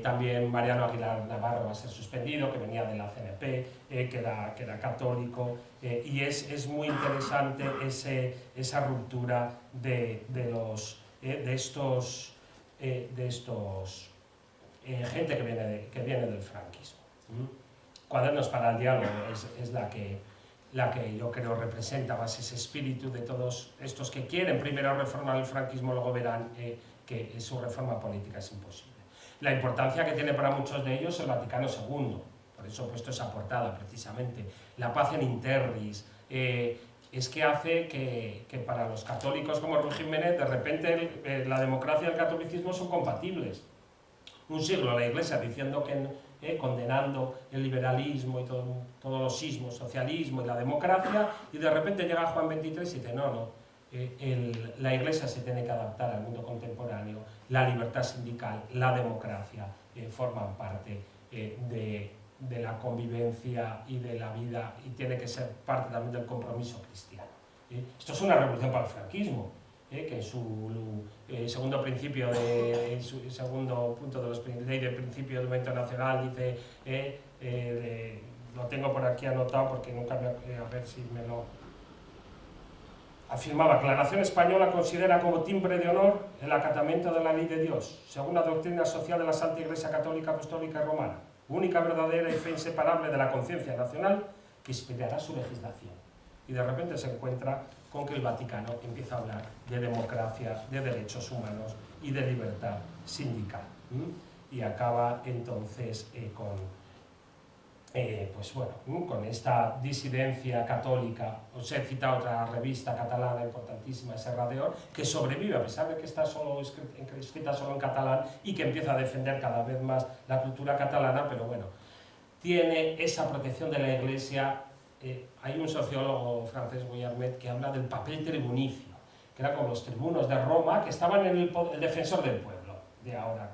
También Mariano Aguilar Navarro va a ser suspendido, que venía de la CNP, que era católico, y es muy interesante esa ruptura de estos gente que viene del franquismo. Cuadernos para el Diálogo es la que yo creo representa más ese espíritu de todos estos que quieren primero reformar el franquismo, luego verán que su reforma política es imposible. La importancia que tiene para muchos de ellos el Vaticano II, por eso he puesto esa portada precisamente, la paz en interris, es que hace que para los católicos como Ruy Jiménez, de repente la democracia y el catolicismo son compatibles. Un siglo la Iglesia diciendo condenando el liberalismo y todos los sismos, socialismo y la democracia, y de repente llega Juan XXIII y dice, no, la Iglesia se tiene que adaptar al mundo contemporáneo, la libertad sindical, la democracia forman parte de la convivencia y de la vida, y tiene que ser parte también del compromiso cristiano. Esto es una revolución para el franquismo, que en su segundo principio, segundo punto de la ley de principio de momento nacional dice, lo tengo por aquí anotado porque nunca a ver si me lo afirmaba, que la nación española considera como timbre de honor el acatamiento de la ley de Dios, según la doctrina social de la Santa Iglesia Católica Apostólica y Romana, única verdadera y fe inseparable de la conciencia nacional que inspirará su legislación. Y de repente se encuentra con que el Vaticano empieza a hablar de democracia, de derechos humanos y de libertad sindical. Y acaba entonces con esta disidencia católica. Os he citado otra revista catalana importantísima, Serradeor, que sobrevive a pesar de que está escrita solo en catalán y que empieza a defender cada vez más la cultura catalana, pero bueno, tiene esa protección de la Iglesia. Hay un sociólogo francés, Guillermet, que habla del papel tribunicio, que era como los tribunos de Roma, que estaban en el defensor del pueblo, que ahora,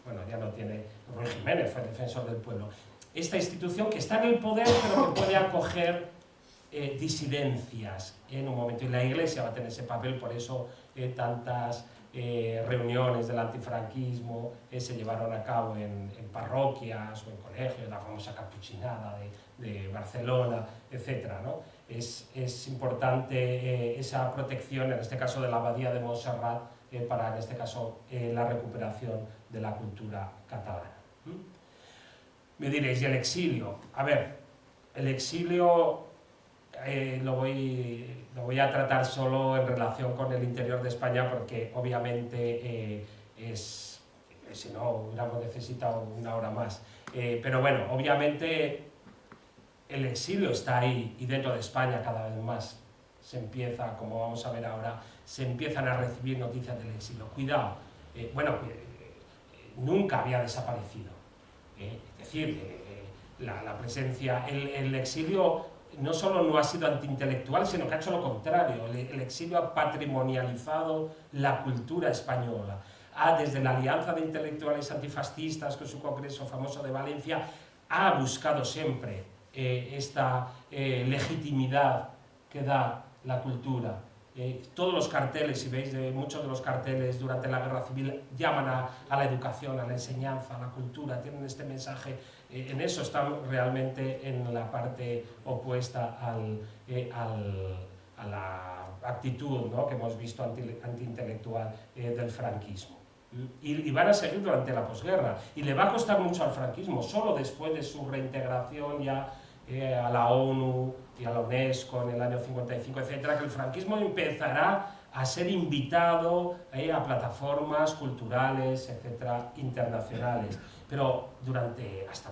bueno, ya no tiene, Ruy Jiménez fue el defensor del pueblo. Esta institución que está en el poder, pero que puede acoger disidencias en un momento, y la Iglesia va a tener ese papel, por eso tantas reuniones del antifranquismo se llevaron a cabo en parroquias o en colegios, la famosa capuchinada de Barcelona, etc., ¿no? Es importante esa protección, en este caso de la abadía de Montserrat, para, en este caso, la recuperación de la cultura catalana. Me diréis, ¿y el exilio? A ver, el exilio lo voy a tratar solo en relación con el interior de España, porque obviamente si no hubiéramos necesitado una hora más. Pero bueno, obviamente el exilio está ahí, y dentro de España cada vez más se empieza, como vamos a ver ahora, se empiezan a recibir noticias del exilio. Cuidado, nunca había desaparecido. Es decir, la presencia, el exilio no solo no ha sido antiintelectual, sino que ha hecho lo contrario. El exilio ha patrimonializado la cultura española. Desde la Alianza de Intelectuales Antifascistas, con su congreso famoso de Valencia, ha buscado siempre esta legitimidad que da la cultura. Todos los carteles, si veis, muchos de los carteles durante la Guerra Civil llaman a la educación, a la enseñanza, a la cultura, tienen este mensaje. En eso están realmente en la parte opuesta a la actitud, ¿no?, que hemos visto antiintelectual del franquismo. Y van a seguir durante la posguerra, y le va a costar mucho al franquismo, solo después de su reintegración ya a la ONU y a la UNESCO en el año 55, etcétera, que el franquismo empezará a ser invitado a plataformas culturales, etcétera, internacionales. Pero hasta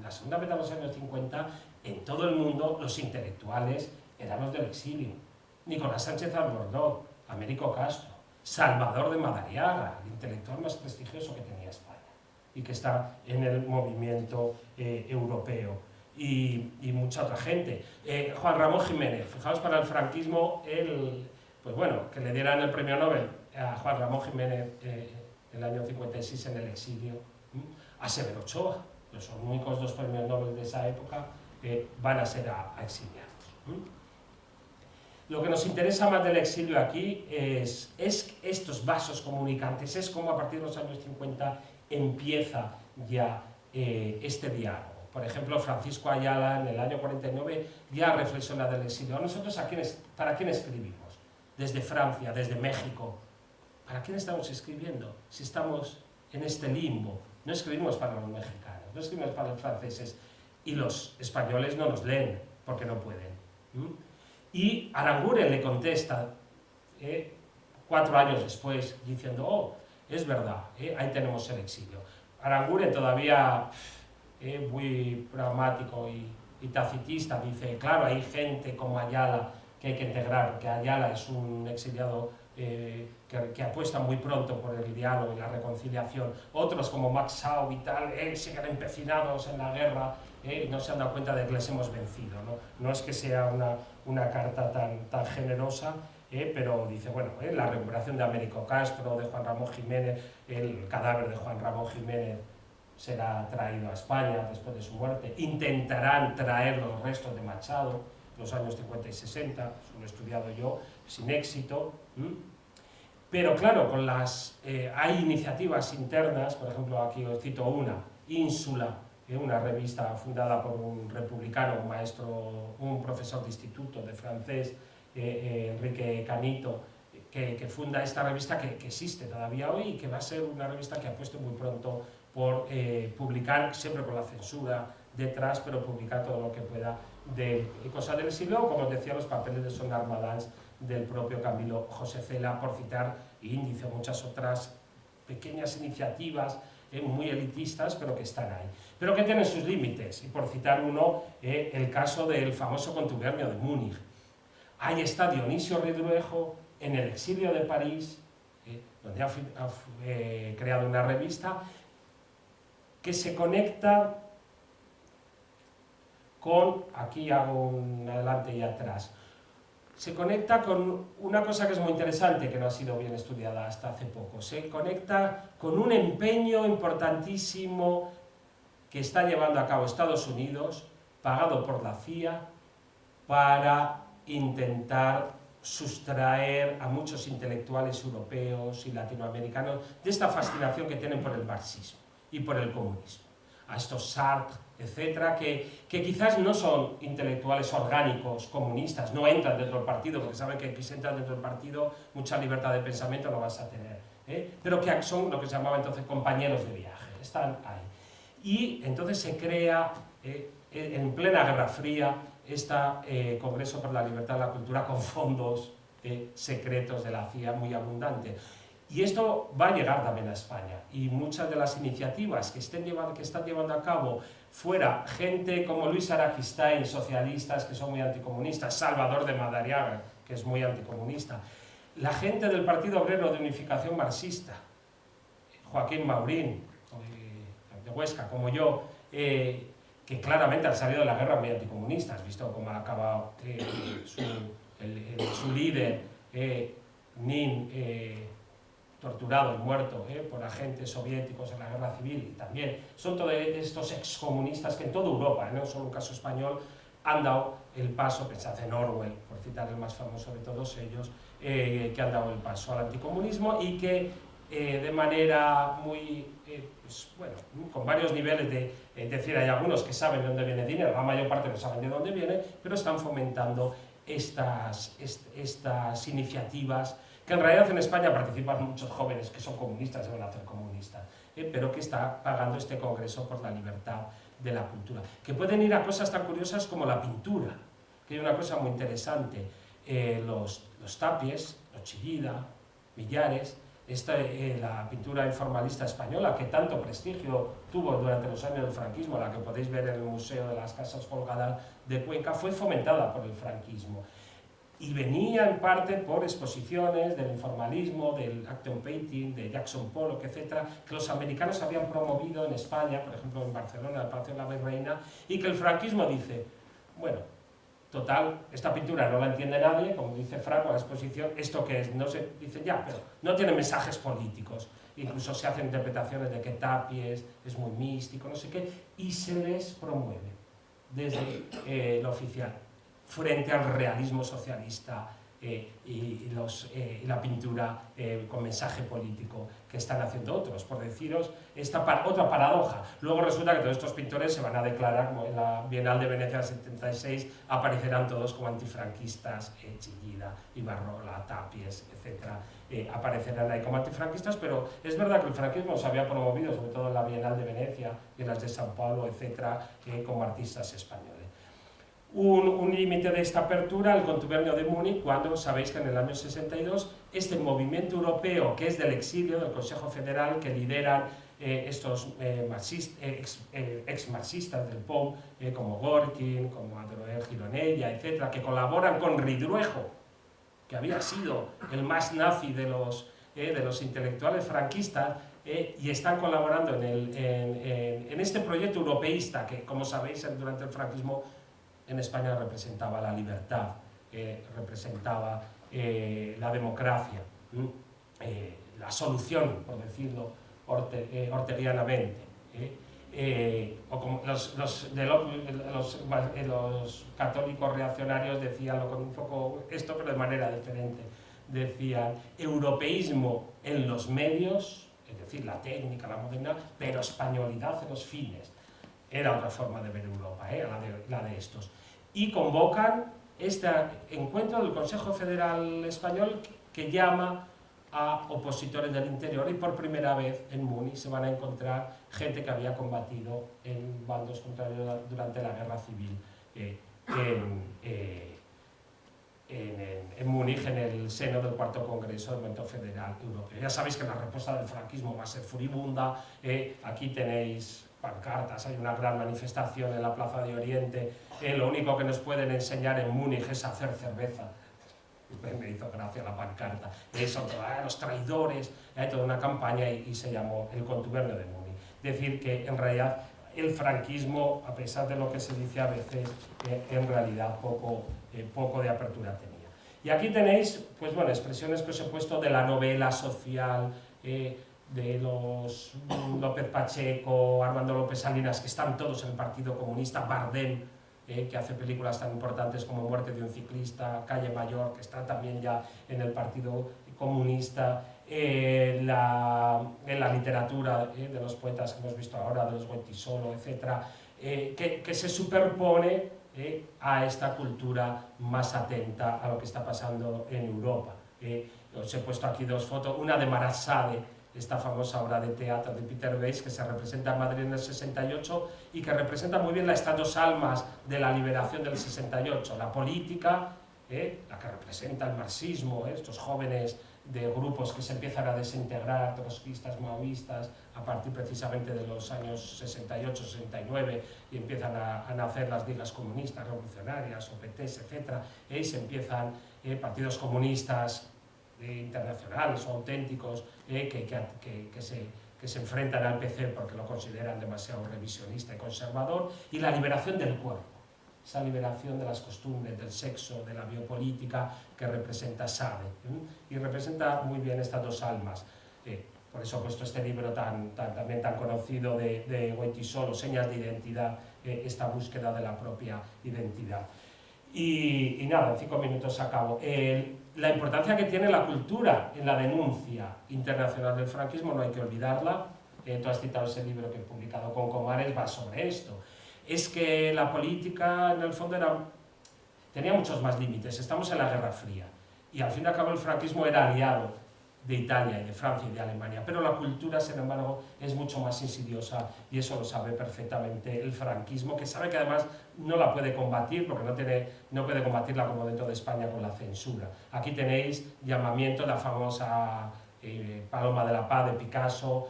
la segunda mitad de los años 50, en todo el mundo los intelectuales eran los del exilio. Nicolás Sánchez Albornoz, Américo Castro, Salvador de Madariaga, el intelectual más prestigioso que tenía España y que está en el movimiento europeo, y mucha otra gente. Juan Ramón Jiménez, fijaos, para el franquismo, que le dieran el premio Nobel a Juan Ramón Jiménez el año 56 en el exilio, a Severo Ochoa, los únicos 2 premios Nobel de esa época van a ser a exiliados. Lo que nos interesa más del exilio aquí es estos vasos comunicantes, es como a partir de los años 50 empieza ya este diálogo. Por ejemplo, Francisco Ayala en el año 49 ya reflexiona del exilio. ¿Nosotros para quién escribimos? Desde Francia, desde México. ¿Para quién estamos escribiendo? Si estamos en este limbo. No escribimos para los mexicanos, no escribimos para los franceses, y los españoles no nos leen porque no pueden. Y Aranguren le contesta 4 años después diciendo, es verdad, ahí tenemos el exilio. Aranguren todavía muy pragmático y tacitista dice, claro, hay gente como Ayala que hay que integrar, porque Ayala es un exiliado que apuesta muy pronto por el diálogo y la reconciliación. Otros como Max Shaw y tal, siguen empecinados en la guerra, y no se han dado cuenta de que les hemos vencido, no es que sea una carta tan generosa, pero dice, la recuperación de Américo Castro, de Juan Ramón Jiménez, el cadáver de Juan Ramón Jiménez será traído a España después de su muerte. Intentarán traer los restos de Machado, los años 50 y 60, eso lo he estudiado yo, sin éxito. Pero claro, hay iniciativas internas, por ejemplo, aquí os cito una, Ínsula, una revista fundada por un republicano, un profesor de instituto de francés, Enrique Canito, que funda esta revista que existe todavía hoy y que va a ser una revista que apueste muy pronto por publicar, siempre con la censura detrás, pero publicar todo lo que pueda de cosas del exilio, como os decía, los papeles de Son Armadans del propio Camilo José Cela, por citar Índice, muchas otras pequeñas iniciativas muy elitistas, pero que están ahí, pero que tienen sus límites. Y por citar uno, el caso del famoso contubernio de Múnich. Ahí está Dionisio Ridruejo en el exilio de París, donde ha creado una revista que se conecta con, aquí hago un adelante y atrás, se conecta con una cosa que es muy interesante, que no ha sido bien estudiada hasta hace poco. Se conecta con un empeño importantísimo que está llevando a cabo Estados Unidos, pagado por la CIA, para intentar sustraer a muchos intelectuales europeos y latinoamericanos de esta fascinación que tienen por el marxismo y por el comunismo. A estos Sartre, etcétera, que quizás no son intelectuales orgánicos comunistas, no entran dentro del partido, porque saben que si entran dentro del partido mucha libertad de pensamiento no vas a tener, pero que son lo que se llamaba entonces compañeros de viaje, están ahí. Y entonces se crea, en plena Guerra Fría, este Congreso por la Libertad de la Cultura con fondos secretos de la CIA muy abundantes. Y esto va a llegar también a España, y muchas de las iniciativas que están llevando a cabo fuera, gente como Luis Araquistain, socialistas que son muy anticomunistas, Salvador de Madariaga, que es muy anticomunista, la gente del Partido Obrero de Unificación Marxista, Joaquín Maurín, de Huesca, como yo, que claramente han salido de la guerra muy anticomunistas, visto cómo ha acabado su líder, Nin, torturado y muerto por agentes soviéticos en la guerra civil, y también son todos estos excomunistas que en toda Europa, no solo un caso español, han dado el paso, pensad en Orwell, por citar el más famoso de todos ellos, que han dado el paso al anticomunismo y que de manera muy, pues, bueno, con varios niveles de, es decir, hay algunos que saben de dónde viene el dinero, la mayor parte no saben de dónde viene, pero están fomentando estas iniciativas que en realidad en España participan muchos jóvenes que son comunistas y van a ser comunistas, pero que está pagando este Congreso por la libertad de la cultura, que pueden ir a cosas tan curiosas como la pintura, que hay una cosa muy interesante, los Tapies, los Chillida, Millares, la pintura informalista española, que tanto prestigio tuvo durante los años del franquismo, la que podéis ver en el Museo de las Casas Colgadas de Cuenca, fue fomentada por el franquismo. Y venía en parte por exposiciones del informalismo, del action painting, de Jackson Pollock, etc., que los americanos habían promovido en España, por ejemplo en Barcelona, en el Palacio de la Virreina, y que el franquismo dice, bueno, total, esta pintura no la entiende nadie, como dice Franco, la exposición, esto que es, no se dice ya, pero no tiene mensajes políticos, incluso se hacen interpretaciones de que Tapies es muy místico, no sé qué, y se les promueve desde lo oficial, frente al realismo socialista y la pintura con mensaje político que están haciendo otros. Por deciros, otra paradoja. Luego resulta que todos estos pintores se van a declarar, como en la Bienal de Venecia del 76, aparecerán todos como antifranquistas, Chillida, Ibarrola, Tapies, etc. Aparecerán ahí como antifranquistas, pero es verdad que el franquismo se había promovido, sobre todo en la Bienal de Venecia y en las de San Paulo, etc., como artistas españoles. Un límite de esta apertura, el contubernio de Múnich, cuando sabéis que en el año 62 este movimiento europeo, que es del exilio, del Consejo Federal, que lideran estos ex-marxistas del POM, como Gorkin, como Adroer Gironella, etc., que colaboran con Ridruejo, que había sido el más nazi de los intelectuales franquistas, y están colaborando en este proyecto europeísta que, como sabéis, durante el franquismo en España representaba la libertad, representaba la democracia, la solución, por decirlo orteguianamente. O como los católicos reaccionarios decían un poco esto, pero de manera diferente. Decían europeísmo en los medios, es decir, la técnica, la moderna, pero españolidad en los fines. Era otra forma de ver Europa, la de estos. Y convocan este encuentro del Consejo Federal Español que llama a opositores del interior, y por primera vez en Múnich se van a encontrar gente que había combatido en bandos contrarios durante la Guerra Civil en Múnich, en el seno del cuarto Congreso del Movimiento Federal Europeo. Ya sabéis que la respuesta del franquismo va a ser furibunda. Aquí tenéis pancartas, hay una gran manifestación en la Plaza de Oriente. Lo único que nos pueden enseñar en Múnich es hacer cerveza. Me hizo gracia la pancarta. Son los traidores, hay toda una campaña, y se llamó el contubernio de Múnich. Es decir, que en realidad el franquismo, a pesar de lo que se dice a veces, en realidad poco de apertura tenía. Y aquí tenéis, pues bueno, expresiones que os he puesto de la novela social, de los López Pacheco, Armando López Salinas, que están todos en el Partido Comunista, Bardem, que hace películas tan importantes como Muerte de un ciclista, Calle Mayor, que está también ya en el Partido Comunista, en la literatura de los poetas que hemos visto ahora, de los Goytisolo, etc., que se superpone a esta cultura más atenta a lo que está pasando en Europa. Os he puesto aquí dos fotos, una de Marat Sade, esta famosa obra de teatro de Peter Weiss, que se representa en Madrid en el 68 y que representa muy bien estas dos almas de la liberación del 68, la política, la que representa el marxismo, estos jóvenes de grupos que se empiezan a desintegrar, trotskistas, maoístas, a partir precisamente de los años 68-69, y empiezan a nacer las ligas comunistas, revolucionarias, OPTs, etc. Y se empiezan partidos comunistas internacionales o auténticos que se enfrentan al PC porque lo consideran demasiado revisionista y conservador, y la liberación del cuerpo, esa liberación de las costumbres, del sexo, de la biopolítica que representa Sade, y representa muy bien estas dos almas. Por eso he puesto este libro también tan conocido de Goytisolo, Señas de Identidad, esta búsqueda de la propia identidad. Y nada, en 5 minutos acabo. La importancia que tiene la cultura en la denuncia internacional del franquismo no hay que olvidarla. Tú has citado ese libro que he publicado con Comares, va sobre esto. Es que la política, en el fondo, tenía muchos más límites. Estamos en la Guerra Fría y al fin y al cabo el franquismo era aliado de Italia y de Francia y de Alemania, pero la cultura, sin embargo, es mucho más insidiosa, y eso lo sabe perfectamente el franquismo, que sabe que además no la puede combatir, porque no puede combatirla como dentro de España con la censura. Aquí tenéis llamamiento, la famosa Paloma de la Paz de Picasso,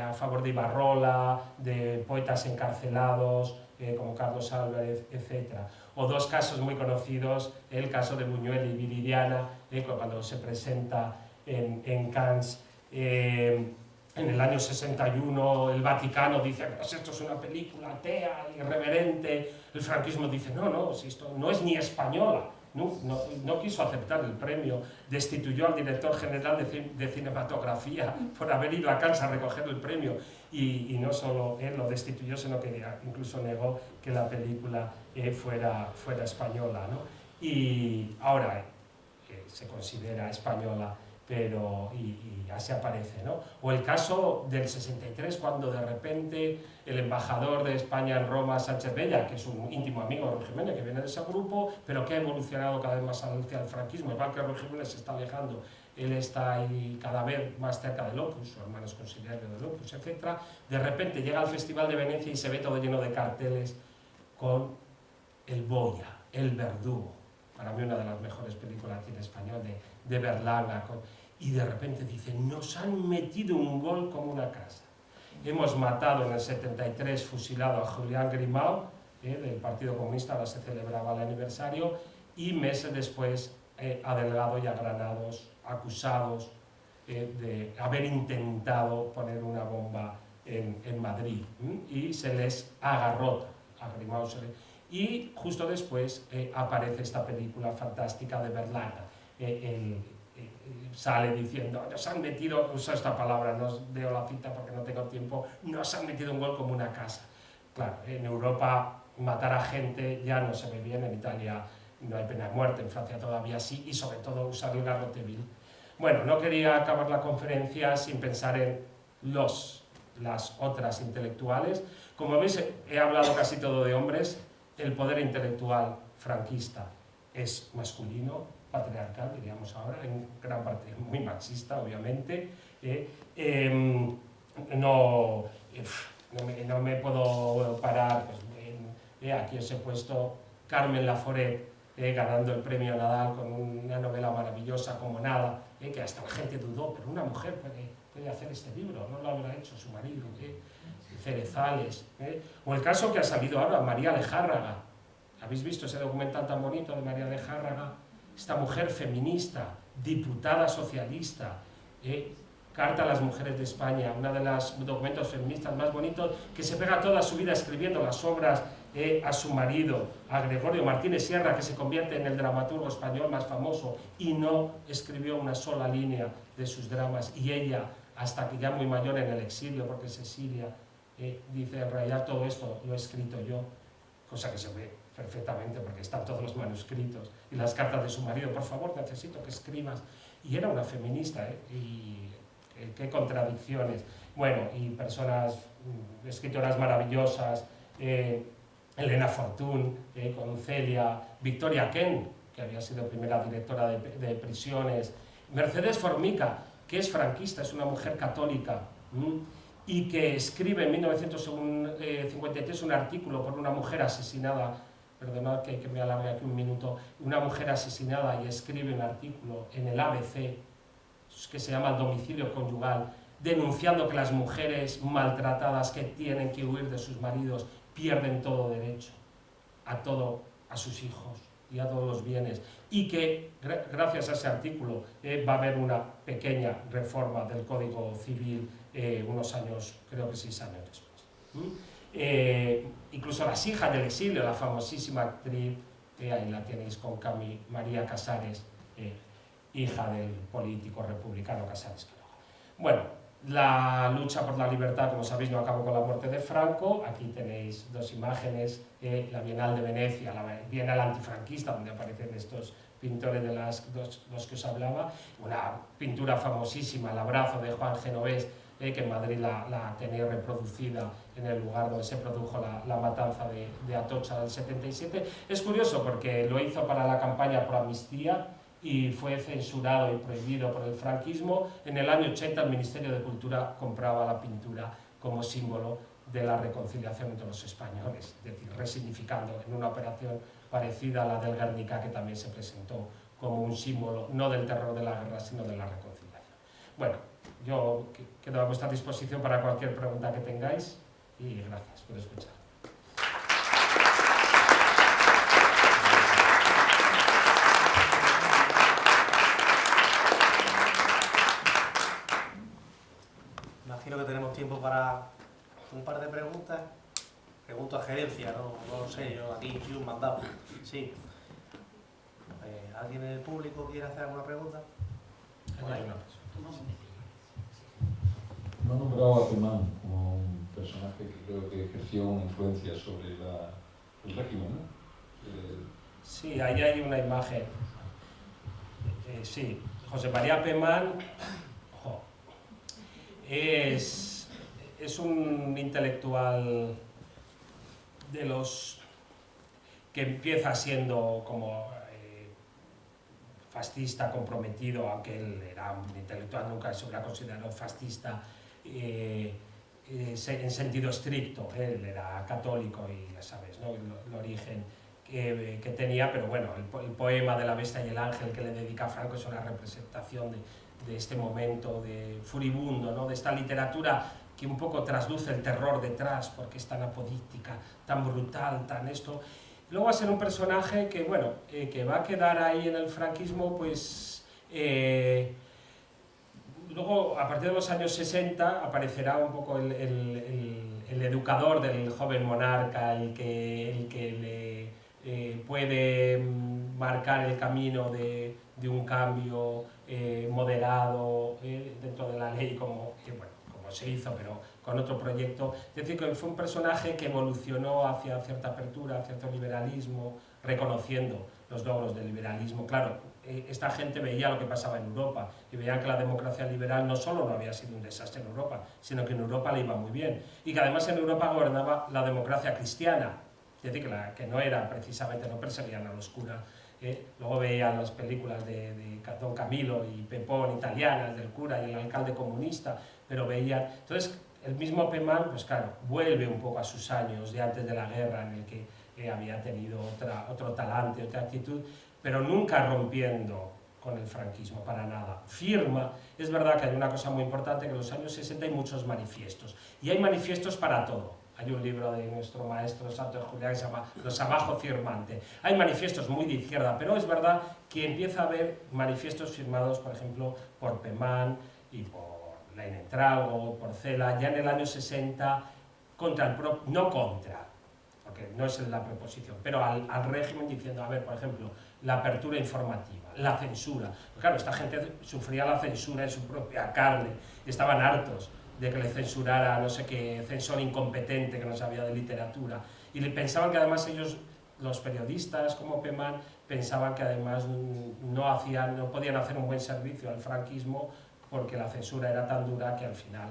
a favor de Ibarrola, de poetas encarcelados como Carlos Álvarez, etc. O dos casos muy conocidos, el caso de Buñuel y Viridiana, cuando se presenta en Cannes en el año 61, el Vaticano dice que esto es una película atea, irreverente. El franquismo dice no, si esto no es ni española. No quiso aceptar el premio, destituyó al director general de cinematografía por haber ido a Cannes a recoger el premio, y no solo él lo destituyó, sino que incluso negó que la película fuera española, ¿no? Y ahora se considera española, pero y así aparece, ¿no? O el caso del 63, cuando de repente el embajador de España en Roma, Sánchez Bella, que es un íntimo amigo de Ruy Jiménez, que viene de ese grupo, pero que ha evolucionado cada vez más hacia el franquismo, igual que Ruy Jiménez se está alejando, él está ahí cada vez más cerca del Opus, su hermano es conciliario del Opus, etc. De repente llega al Festival de Venecia y se ve todo lleno de carteles con el Boya, el verdugo, para mí una de las mejores películas en español de Berlanga, y de repente dicen, nos han metido un gol como una casa. Hemos matado en el 73, fusilado a Julián Grimau, del Partido Comunista, ahora se celebraba el aniversario, y meses después a Delgado y a Granados, acusados de haber intentado poner una bomba en Madrid, y se les agarrota a Grimau. Y justo después aparece esta película fantástica de Berlanga. Sale diciendo, nos han metido, uso esta palabra, no os leo la cita porque no tengo tiempo, nos han metido un gol como una casa. Claro, en Europa matar a gente ya no se ve bien, en Italia no hay pena de muerte, en Francia todavía sí, y sobre todo usar el garrote vil. Bueno, no quería acabar la conferencia sin pensar en las otras intelectuales. Como veis, he hablado casi todo de hombres. El poder intelectual franquista es masculino, patriarcal, diríamos ahora, en gran parte muy machista, obviamente. No me puedo parar, pues, aquí os he puesto Carmen Laforet ganando el premio Nadal con una novela maravillosa como Nada, que hasta la gente dudó, pero una mujer puede hacer este libro, no lo habrá hecho su marido, Cerezales, o el caso que ha salido ahora, María Lejárraga. ¿Habéis visto ese documental tan bonito de María Lejárraga? Esta mujer feminista, diputada socialista, Carta a las Mujeres de España, uno de los documentos feministas más bonitos, que se pega toda su vida escribiendo las obras a su marido, a Gregorio Martínez Sierra, que se convierte en el dramaturgo español más famoso, y no escribió una sola línea de sus dramas, y ella, hasta que ya muy mayor en el exilio, porque se exilia, dice, en realidad todo esto lo he escrito yo, cosa que se ve perfectamente porque están todos los manuscritos y las cartas de su marido, por favor, necesito que escribas. Y era una feminista, y qué contradicciones. Bueno, y personas, escritoras maravillosas, Elena Fortún, con Celia, Victoria Kent, que había sido primera directora de prisiones, Mercedes Formica, que es franquista, es una mujer católica, y que escribe en 1953 un artículo por una mujer asesinada, perdonad que me alargue aquí un minuto, una mujer asesinada, y escribe un artículo en el ABC que se llama el domicilio conyugal, denunciando que las mujeres maltratadas que tienen que huir de sus maridos pierden todo derecho a sus hijos y a todos los bienes, y que gracias a ese artículo va a haber una pequeña reforma del Código Civil unos años, creo que 6 años después. Incluso Las hijas del exilio, la famosísima actriz, ahí la tenéis con Cami, María Casares, hija del político republicano Casares Quiroga. Bueno, la lucha por la libertad, como sabéis, no acabó con la muerte de Franco. Aquí tenéis 2 imágenes, la Bienal de Venecia, la Bienal antifranquista, donde aparecen estos pintores de los que os hablaba, una pintura famosísima, El abrazo, de Juan Genovés, que en Madrid la tenéis reproducida en el lugar donde se produjo la matanza de Atocha del 77. Es curioso porque lo hizo para la campaña pro amnistía y fue censurado y prohibido por el franquismo. En el año 80 el Ministerio de Cultura compraba la pintura como símbolo de la reconciliación entre los españoles, es decir, resignificando en una operación parecida a la del Guernica, que también se presentó como un símbolo no del terror de la guerra, sino de la reconciliación. Bueno, yo quedo a vuestra disposición para cualquier pregunta que tengáis y gracias por escuchar. Imagino que tenemos tiempo para un par de preguntas. Pregunto a gerencia, no lo sé, yo aquí soy un mandado. Sí. ¿Alguien en el público quiere hacer alguna pregunta? No he nombrado a Pemán como un personaje que creo que ejerció una influencia sobre el régimen, ¿no? Sí, ahí hay una imagen. Sí, José María Pemán es un intelectual de los que empieza siendo como fascista comprometido, aunque él era un intelectual, nunca se hubiera considerado fascista en sentido estricto. Él era católico y ya sabes, ¿no? el origen que tenía, pero bueno, el poema de La bestia y el ángel que le dedica a Franco es una representación de este momento de furibundo, ¿no? De esta literatura que un poco trasluce el terror detrás, porque es tan apodíctica, tan brutal, tan esto. Luego va a ser un personaje que, bueno, que va a quedar ahí en el franquismo, pues... luego, a partir de los años 60, aparecerá un poco el educador del joven monarca, el que le puede marcar el camino de un cambio moderado dentro de la ley, como se hizo, pero con otro proyecto. Es decir, que fue un personaje que evolucionó hacia cierta apertura, cierto liberalismo, reconociendo los logros del liberalismo. Claro, esta gente veía lo que pasaba en Europa y veían que la democracia liberal no solo no había sido un desastre en Europa, sino que en Europa le iba muy bien y que además en Europa gobernaba la democracia cristiana, es decir, que no era precisamente, no perseguían a los curas. Luego veían las películas de Don Camilo y Pepón italianas, del cura y el alcalde comunista, pero veían... Entonces, el mismo Pemán, pues claro, vuelve un poco a sus años de antes de la guerra, en el que había tenido otro talante, otra actitud, pero nunca rompiendo con el franquismo, para nada. Firma, es verdad que hay una cosa muy importante, que en los años 60 hay muchos manifiestos, y hay manifiestos para todo. Hay un libro de nuestro maestro Santos Julián que se llama Los Abajo Firmante. Hay manifiestos muy de izquierda, pero es verdad que empieza a haber manifiestos firmados, por ejemplo, por Pemán y por Leinentrago, por Cela, ya en el año 60, no contra, porque no es la preposición, pero al régimen, diciendo, a ver, por ejemplo, la apertura informativa, la censura. Porque, claro, esta gente sufría la censura en su propia carne, estaban hartos de que le censurara no sé qué censor incompetente que no sabía de literatura, y pensaban que además ellos, los periodistas como Pemán, pensaban que además no podían hacer un buen servicio al franquismo porque la censura era tan dura que al final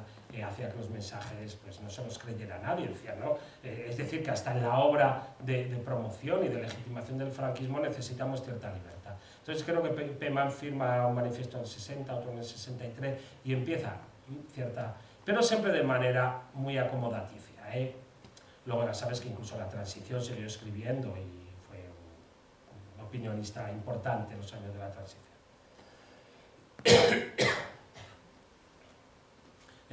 hacía que los mensajes pues, no se los creyera nadie. Decía, ¿no? Es decir, que hasta en la obra de promoción y de legitimación del franquismo necesitamos cierta libertad. Entonces creo que Pemán firma un manifiesto en el 60, otro en el 63, y empieza cierta... pero siempre de manera muy acomodaticia. Luego ya sabes que incluso la transición siguió escribiendo y fue un opinionista importante en los años de la transición.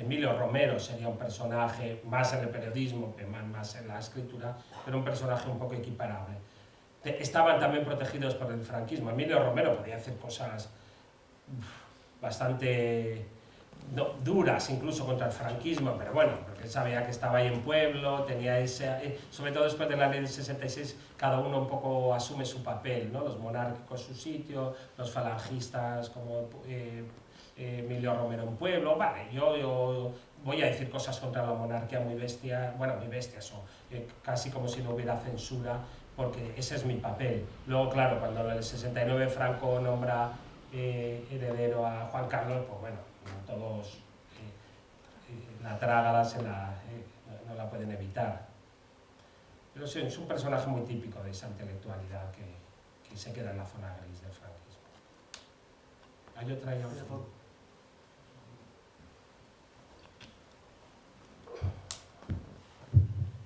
Emilio Romero sería un personaje más en el periodismo que más en la escritura, pero un personaje un poco equiparable. Estaban también protegidos por el franquismo. Emilio Romero podía hacer cosas bastante duras incluso contra el franquismo, pero bueno, porque sabía que estaba ahí en pueblo, tenía ese, sobre todo después de la ley del 66, cada uno un poco asume su papel, ¿no? Los monárquicos su sitio, los falangistas como Emilio Romero en pueblo. Vale, yo voy a decir cosas contra la monarquía muy bestias, bueno, muy bestias, o casi como si no hubiera censura, porque ese es mi papel. Luego, claro, cuando en el 69 Franco nombra heredero a Juan Carlos, pues bueno, todos la trágala no la pueden evitar. Pero sí, es un personaje muy típico de esa intelectualidad que se queda en la zona gris del franquismo. Hay otra ya.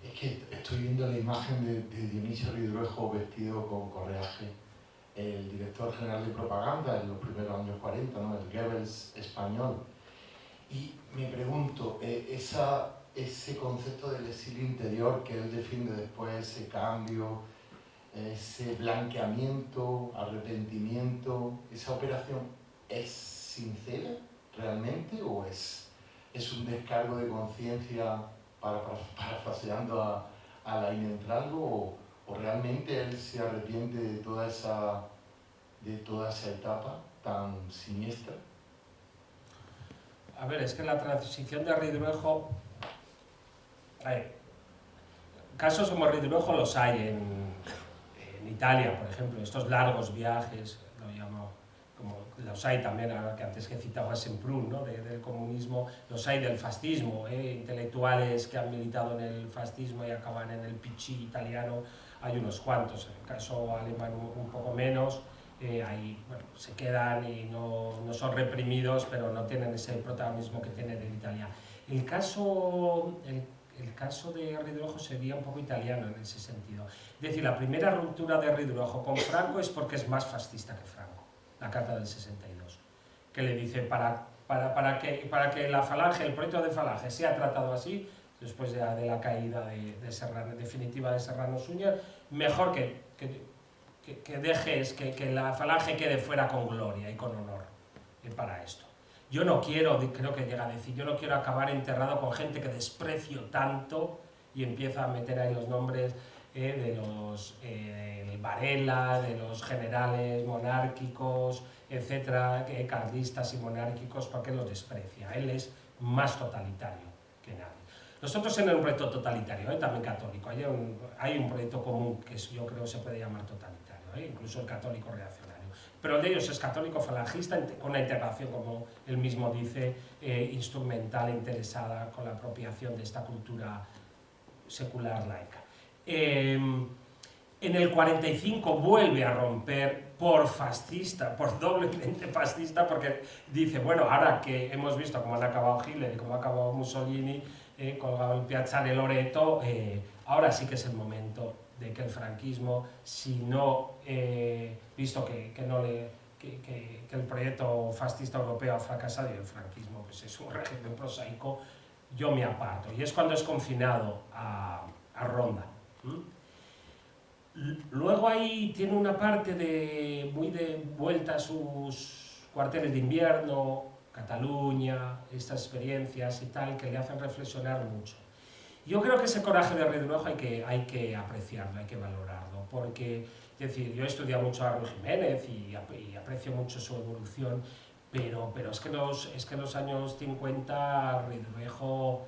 Es que estoy viendo la imagen de Dionisio Ridruejo vestido con correaje, el director general de propaganda en los primeros años 40, ¿no? El Goebbels español. Y me pregunto, ese concepto del exilio interior que él defiende después, ese cambio, ese blanqueamiento, arrepentimiento, ¿esa operación es sincera realmente o es un descargo de conciencia parafraseando a la Inentralgo o realmente él se arrepiente de toda esa etapa tan siniestra? A ver, es que la transición de Ridruejo... casos como Ridruejo los hay en Italia, por ejemplo, estos largos viajes, lo llamo, como los hay también, ahora que antes que citaba Semprún, ¿no? del comunismo, los hay del fascismo, intelectuales que han militado en el fascismo y acaban en el PC italiano, hay unos cuantos, en el caso alemán un poco menos. Ahí bueno, se quedan y no son reprimidos, pero no tienen ese protagonismo que tienen en Italia. El caso de Ridruejo sería un poco italiano en ese sentido. Es decir, la primera ruptura de Ridruejo con Franco es porque es más fascista que Franco, la Carta del 62, que le dice para que la Falange, el proyecto de Falange sea tratado así, después de la caída definitiva de Serrano Suñer, mejor que dejes que la Falange quede fuera con gloria y con honor para esto. Yo no quiero, creo que llega a decir, yo no quiero acabar enterrado con gente que desprecio tanto y empieza a meter ahí los nombres de los Varela, de los generales monárquicos, etcétera, carlistas y monárquicos, porque los desprecia. Él es más totalitario que nadie. Nosotros en un proyecto totalitario, también católico, hay un proyecto común que yo creo se puede llamar totalitario, incluso el católico reaccionario. Pero el de ellos es católico falangista con una integración, como él mismo dice, instrumental e interesada con la apropiación de esta cultura secular laica. En el 45 vuelve a romper por fascista, por doblemente fascista, porque dice, bueno, ahora que hemos visto cómo han acabado Hitler y cómo ha acabado Mussolini, colgado en Piazza de Loreto, ahora sí que es el momento de que el franquismo, si no, visto que el proyecto fascista europeo ha fracasado y el franquismo pues es un régimen prosaico, yo me aparto. Y es cuando es confinado a Ronda. Luego ahí tiene una parte muy de vuelta a sus cuarteles de invierno, Cataluña, estas experiencias y tal, que le hacen reflexionar mucho. Yo creo que ese coraje de Ridruejo hay que apreciarlo, hay que valorarlo, porque, es decir, yo he estudiado mucho a Ruy Jiménez y aprecio mucho su evolución, pero es que en los años 50 Ridruejo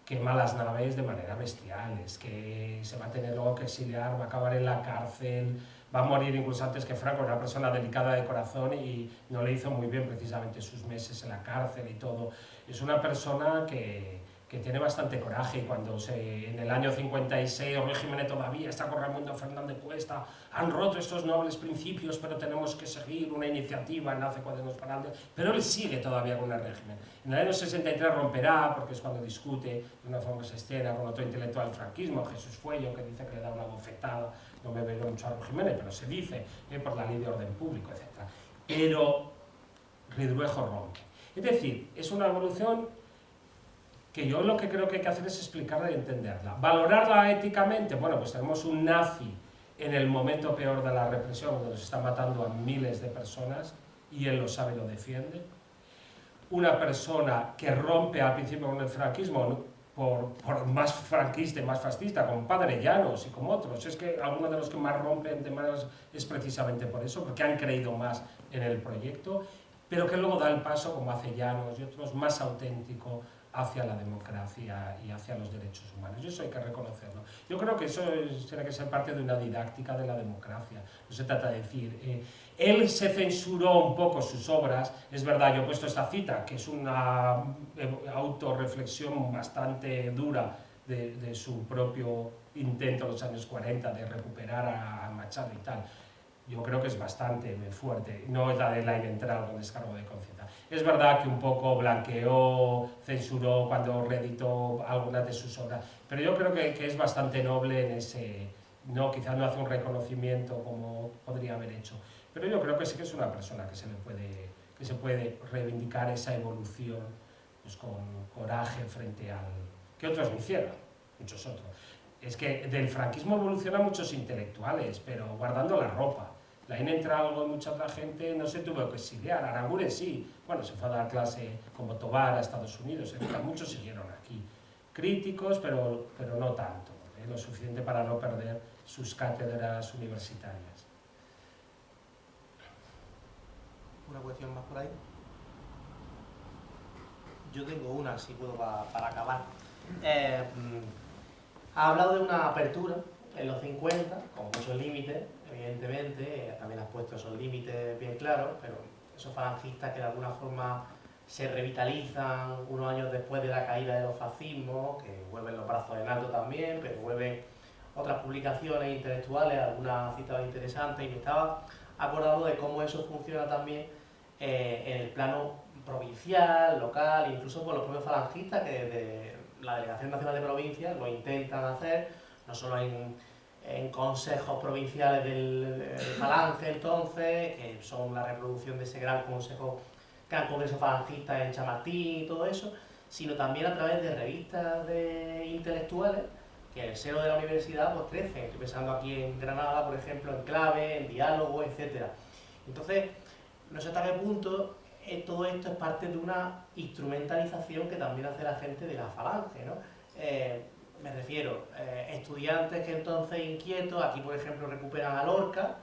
quema las naves de manera bestial, es que se va a tener luego que exiliar, va a acabar en la cárcel, va a morir incluso antes que Franco, una persona delicada de corazón y no le hizo muy bien precisamente sus meses en la cárcel y todo. Es una persona que tiene bastante coraje y cuando en el año 56 Ruy Jiménez todavía está con Raimundo Fernández Cuesta, han roto estos nobles principios, pero tenemos que seguir una iniciativa, nace Cuadernos para Andes, pero él sigue todavía con el régimen. En el año 63 romperá, porque es cuando discute de una famosa escena con otro intelectual del franquismo, Jesús Fuello, que dice que le da una bofetada, no me veo mucho a Ruy Jiménez, pero se dice, por la ley de orden público, etc. Pero Ridruejo rompe. Es decir, es una evolución que yo lo que creo que hay que hacer es explicarla y entenderla. Valorarla éticamente, bueno, pues tenemos un nazi en el momento peor de la represión, donde se están matando a miles de personas, y él lo sabe y lo defiende. Una persona que rompe al principio con el franquismo, por más franquista y más fascista, como Padre Llanos y como otros. Es que algunos de los que más rompen de más es precisamente por eso, porque han creído más en el proyecto, pero que luego da el paso, como hace Llanos y otros, más auténtico hacia la democracia y hacia los derechos humanos. Y eso hay que reconocerlo. Yo creo que eso tiene que ser parte de una didáctica de la democracia. No se trata de decir, él se censuró un poco sus obras, es verdad, yo he puesto esta cita, que es una autorreflexión bastante dura de su propio intento en los años 40 de recuperar a Machado y tal. Yo creo que es bastante fuerte, no es la de la entrar con descargo de conciencia. Es verdad que un poco blanqueó, censuró cuando reeditó algunas de sus obras, pero yo creo que es bastante noble en ese, no, quizás no hace un reconocimiento como podría haber hecho, pero yo creo que sí que es una persona que se puede reivindicar esa evolución, pues, con coraje frente al que otros no hicieron, muchos otros. Es que del franquismo evolucionan muchos intelectuales, pero guardando la ropa. La entra algo, mucha otra gente no se tuvo que exiliar. Aranguren sí, bueno, se fue a dar clase como Tobar a Estados Unidos, muchos siguieron aquí. Críticos, pero no tanto, lo suficiente para no perder sus cátedras universitarias. ¿Una cuestión más por ahí? Yo tengo una, si puedo, para acabar. Ha hablado de una apertura en los 50, con muchos límites, evidentemente, también has puesto esos límites bien claros, pero esos falangistas que de alguna forma se revitalizan unos años después de la caída de los fascismos, que vuelven los brazos en alto también, pero vuelven otras publicaciones intelectuales, algunas citadas interesantes, y me estaba acordando de cómo eso funciona también en el plano provincial, local, incluso por los propios falangistas que desde la Delegación Nacional de Provincias lo intentan hacer, no solo en consejos provinciales del Falange entonces, que son la reproducción de ese gran congreso falangista en Chamartín y todo eso, sino también a través de revistas de intelectuales que en el seno de la universidad pues crecen. Estoy pensando aquí en Granada, por ejemplo, en Clave, en Diálogo, etc. Entonces, no sé hasta qué punto todo esto es parte de una instrumentalización que también hace la gente de la Falange, ¿no? Me refiero, estudiantes que entonces inquietos, aquí por ejemplo recuperan a Lorca,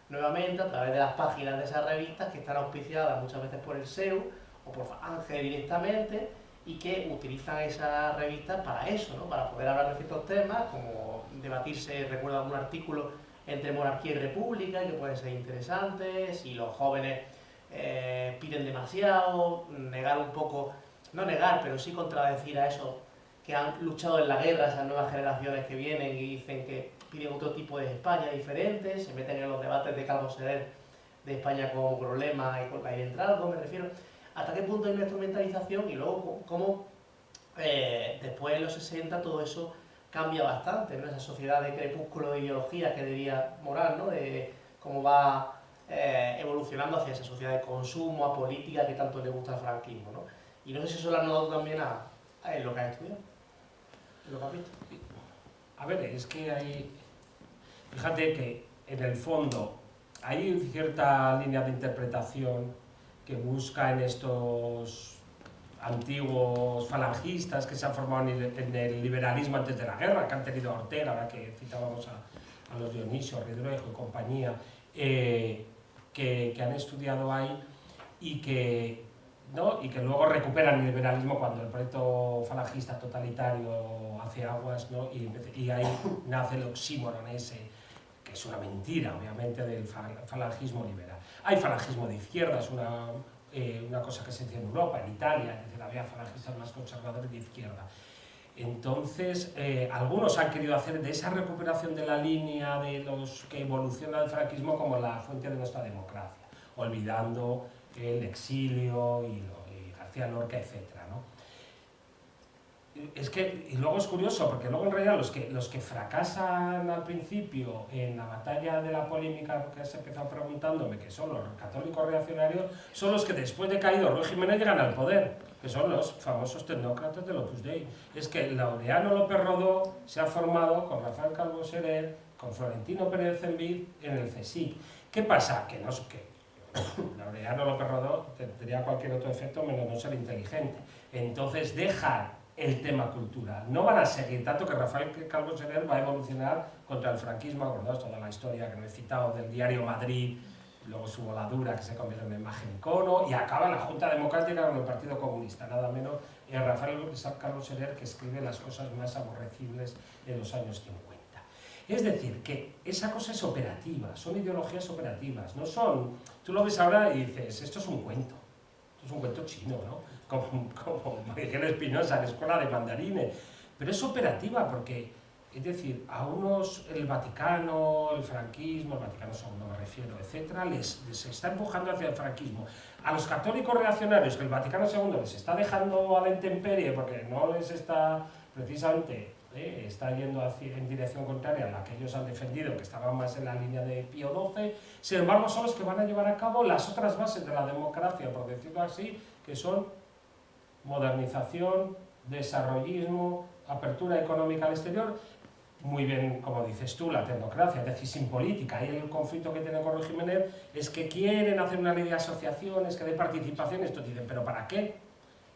nuevamente a través de las páginas de esas revistas que están auspiciadas muchas veces por el SEU o por Falange directamente, y que utilizan esas revistas para eso, ¿no? Para poder hablar de ciertos temas, como debatirse, recuerdo algún artículo entre monarquía y república, que pueden ser interesantes, si los jóvenes piden demasiado, negar un poco, no negar, pero sí contradecir a eso que han luchado en la guerra, esas nuevas generaciones que vienen y dicen que piden otro tipo de España diferente, se meten en los debates de Calvo Seder de España con problemas y con la entrada, me refiero. ¿Hasta qué punto hay una instrumentalización? Y luego, cómo después en los 60 todo eso cambia bastante, ¿no? Esa sociedad de crepúsculo de ideología que diría Morán, ¿no? De cómo va evolucionando hacia esa sociedad de consumo, a política que tanto le gusta al franquismo, ¿no? Y no sé si eso lo has notado también en lo que has estudiado, en lo que has visto. A ver, es que hay... Fíjate que en el fondo hay cierta línea de interpretación que busca en estos antiguos falangistas que se han formado en el liberalismo antes de la guerra, que han tenido a Ortega, ahora que citábamos a los Dionisio, Ridruejo y compañía, que han estudiado ahí y que luego recuperan el liberalismo cuando el proyecto falangista totalitario hace aguas, ¿no? y ahí nace el oxímoron ese, que es una mentira, obviamente, del falangismo liberal. Hay falangismo de izquierda, es una cosa que se hace en Europa, en Italia, es decir, había falangistas más conservadores de izquierda. Entonces, algunos han querido hacer de esa recuperación de la línea de los que evoluciona el franquismo como la fuente de nuestra democracia, olvidando el exilio y García Lorca, etc., ¿no? Es que, y luego es curioso, porque luego en realidad los que fracasan al principio en la batalla de la polémica, que has empezado preguntándome, que son los católicos reaccionarios, son los que después de caído Ruy Jiménez llegan al poder, que son los famosos tecnócratas del Opus Dei. Es que Laureano López Rodó se ha formado con Rafael Calvo Soler, con Florentino Pérez Envid en el CSIC. ¿Qué pasa? Que no sé qué. Laureano López Rodó tendría cualquier otro efecto menos no ser inteligente. Entonces dejan el tema cultural. No van a seguir, tanto que Rafael Calvo Soler va a evolucionar contra el franquismo, acordaos toda la historia que me he citado del diario Madrid, luego su voladura que se convierte en imagen icono, y acaba en la Junta Democrática con el Partido Comunista, nada menos Rafael Calvo Soler, que escribe las cosas más aborrecibles en los años 50. Es decir, que esa cosa es operativa, son ideologías operativas, no son... Tú lo ves ahora y dices, esto es un cuento chino, ¿no? Como Miguel Espinosa, la escuela de mandarines, pero es operativa porque, es decir, a unos el Vaticano, el franquismo, el Vaticano II me refiero, etcétera, les está empujando hacia el franquismo. A los católicos reaccionarios, que el Vaticano II les está dejando a la intemperie porque no les está precisamente... está yendo en dirección contraria a la que ellos han defendido, que estaban más en la línea de Pío XII, sin embargo son los que van a llevar a cabo las otras bases de la democracia, por decirlo así, que son modernización, desarrollismo, apertura económica al exterior, muy bien, como dices tú, la tecnocracia, es decir, sin política. Y el conflicto que tienen con Ruy Jiménez es que quieren hacer una ley de asociaciones, que de participación, esto dicen, ¿pero para qué?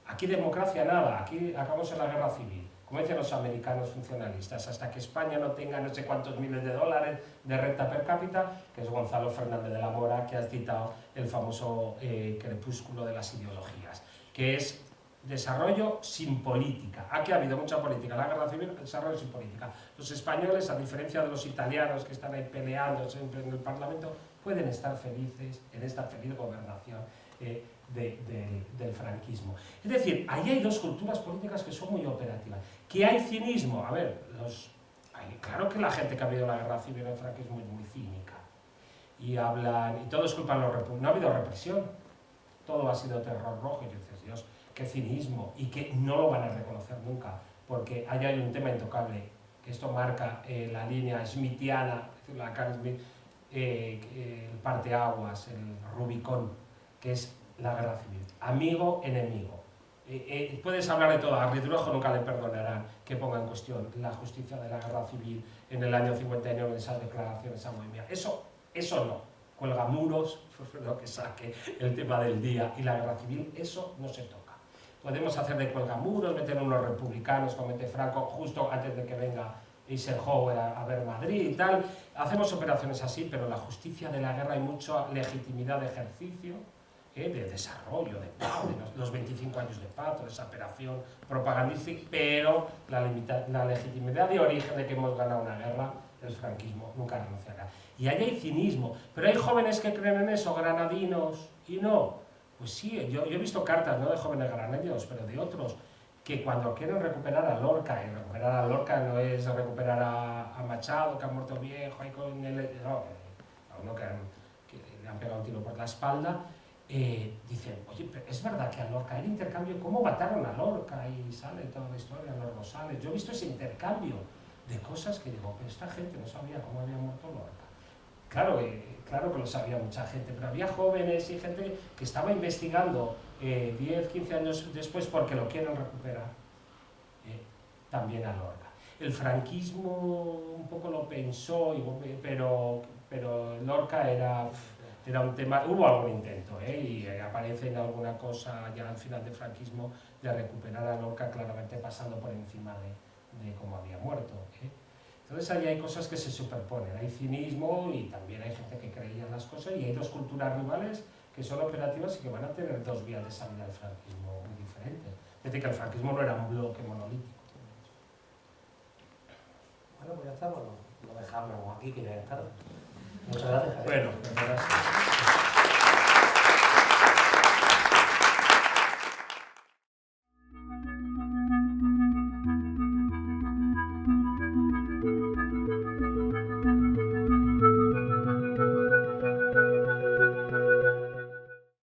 Aquí democracia nada, aquí acabamos en la guerra civil. Como dicen los americanos funcionalistas, hasta que España no tenga no sé cuántos miles de dólares de renta per cápita, que es Gonzalo Fernández de la Mora, que has citado el famoso crepúsculo de las ideologías, que es desarrollo sin política. Aquí ha habido mucha política, la guerra civil, desarrollo sin política. Los españoles, a diferencia de los italianos que están ahí peleando siempre en el Parlamento, pueden estar felices en esta feliz gobernación del franquismo. Es decir, ahí hay dos culturas políticas que son muy operativas. ¿Que hay cinismo? A ver, claro que la gente que ha habido la guerra civil en el franquismo es muy cínica. Y hablan, y todos culpan a los republicanos. No ha habido represión, todo ha sido terror rojo. Y dices, Dios, qué cinismo, y que no lo van a reconocer nunca, porque ahí hay un tema intocable, que esto marca la línea smithiana, la Carl Smith, el parteaguas, el Rubicón, que es la guerra civil. Amigo, enemigo. Puedes hablar de todo, a Ridruejo nunca le perdonarán que ponga en cuestión la justicia de la guerra civil en el año 59 en esas declaraciones a Bohemia. Eso no. Cuelga muros, lo que saque el tema del día y la guerra civil, eso no se toca. Podemos hacer de cuelgamuros, meter unos republicanos como mete Franco justo antes de que venga Eisenhower a ver Madrid y tal. Hacemos operaciones así, pero la justicia de la guerra hay mucha legitimidad de ejercicio, de desarrollo, de paz, de los 25 años de paz, toda esa operación propagandística, pero la legitimidad de origen de que hemos ganado una guerra, el franquismo nunca renunciará. Y ahí hay cinismo, pero hay jóvenes que creen en eso, granadinos, y no. Pues sí, yo he visto cartas, no de jóvenes granadinos, pero de otros, que cuando quieren recuperar a Lorca, y recuperar a Lorca no es recuperar a Machado, que ha muerto viejo, ahí con él, no, a uno que le han pegado un tiro por la espalda, dicen, oye, pero es verdad que a Lorca, el intercambio, ¿cómo mataron a Lorca? Y sale toda la historia, los rosales. Yo he visto ese intercambio de cosas que digo, pero esta gente no sabía cómo había muerto Lorca. Claro que lo sabía mucha gente, pero había jóvenes y gente que estaba investigando 10, 15 años después porque lo quieren recuperar también a Lorca. El franquismo un poco lo pensó, pero Lorca era un tema, hubo algún intento, y aparece en alguna cosa ya al final del franquismo de recuperar a Lorca, claramente pasando por encima de cómo había muerto. Entonces ahí hay cosas que se superponen, hay cinismo y también hay gente que creía en las cosas, y hay dos culturas rivales que son operativas y que van a tener dos vías de salida del franquismo muy diferentes. Es decir, que el franquismo no era un bloque monolítico. Bueno, pues ya está, lo dejamos aquí, que ya es tarde. Muchas gracias. Bueno, gracias.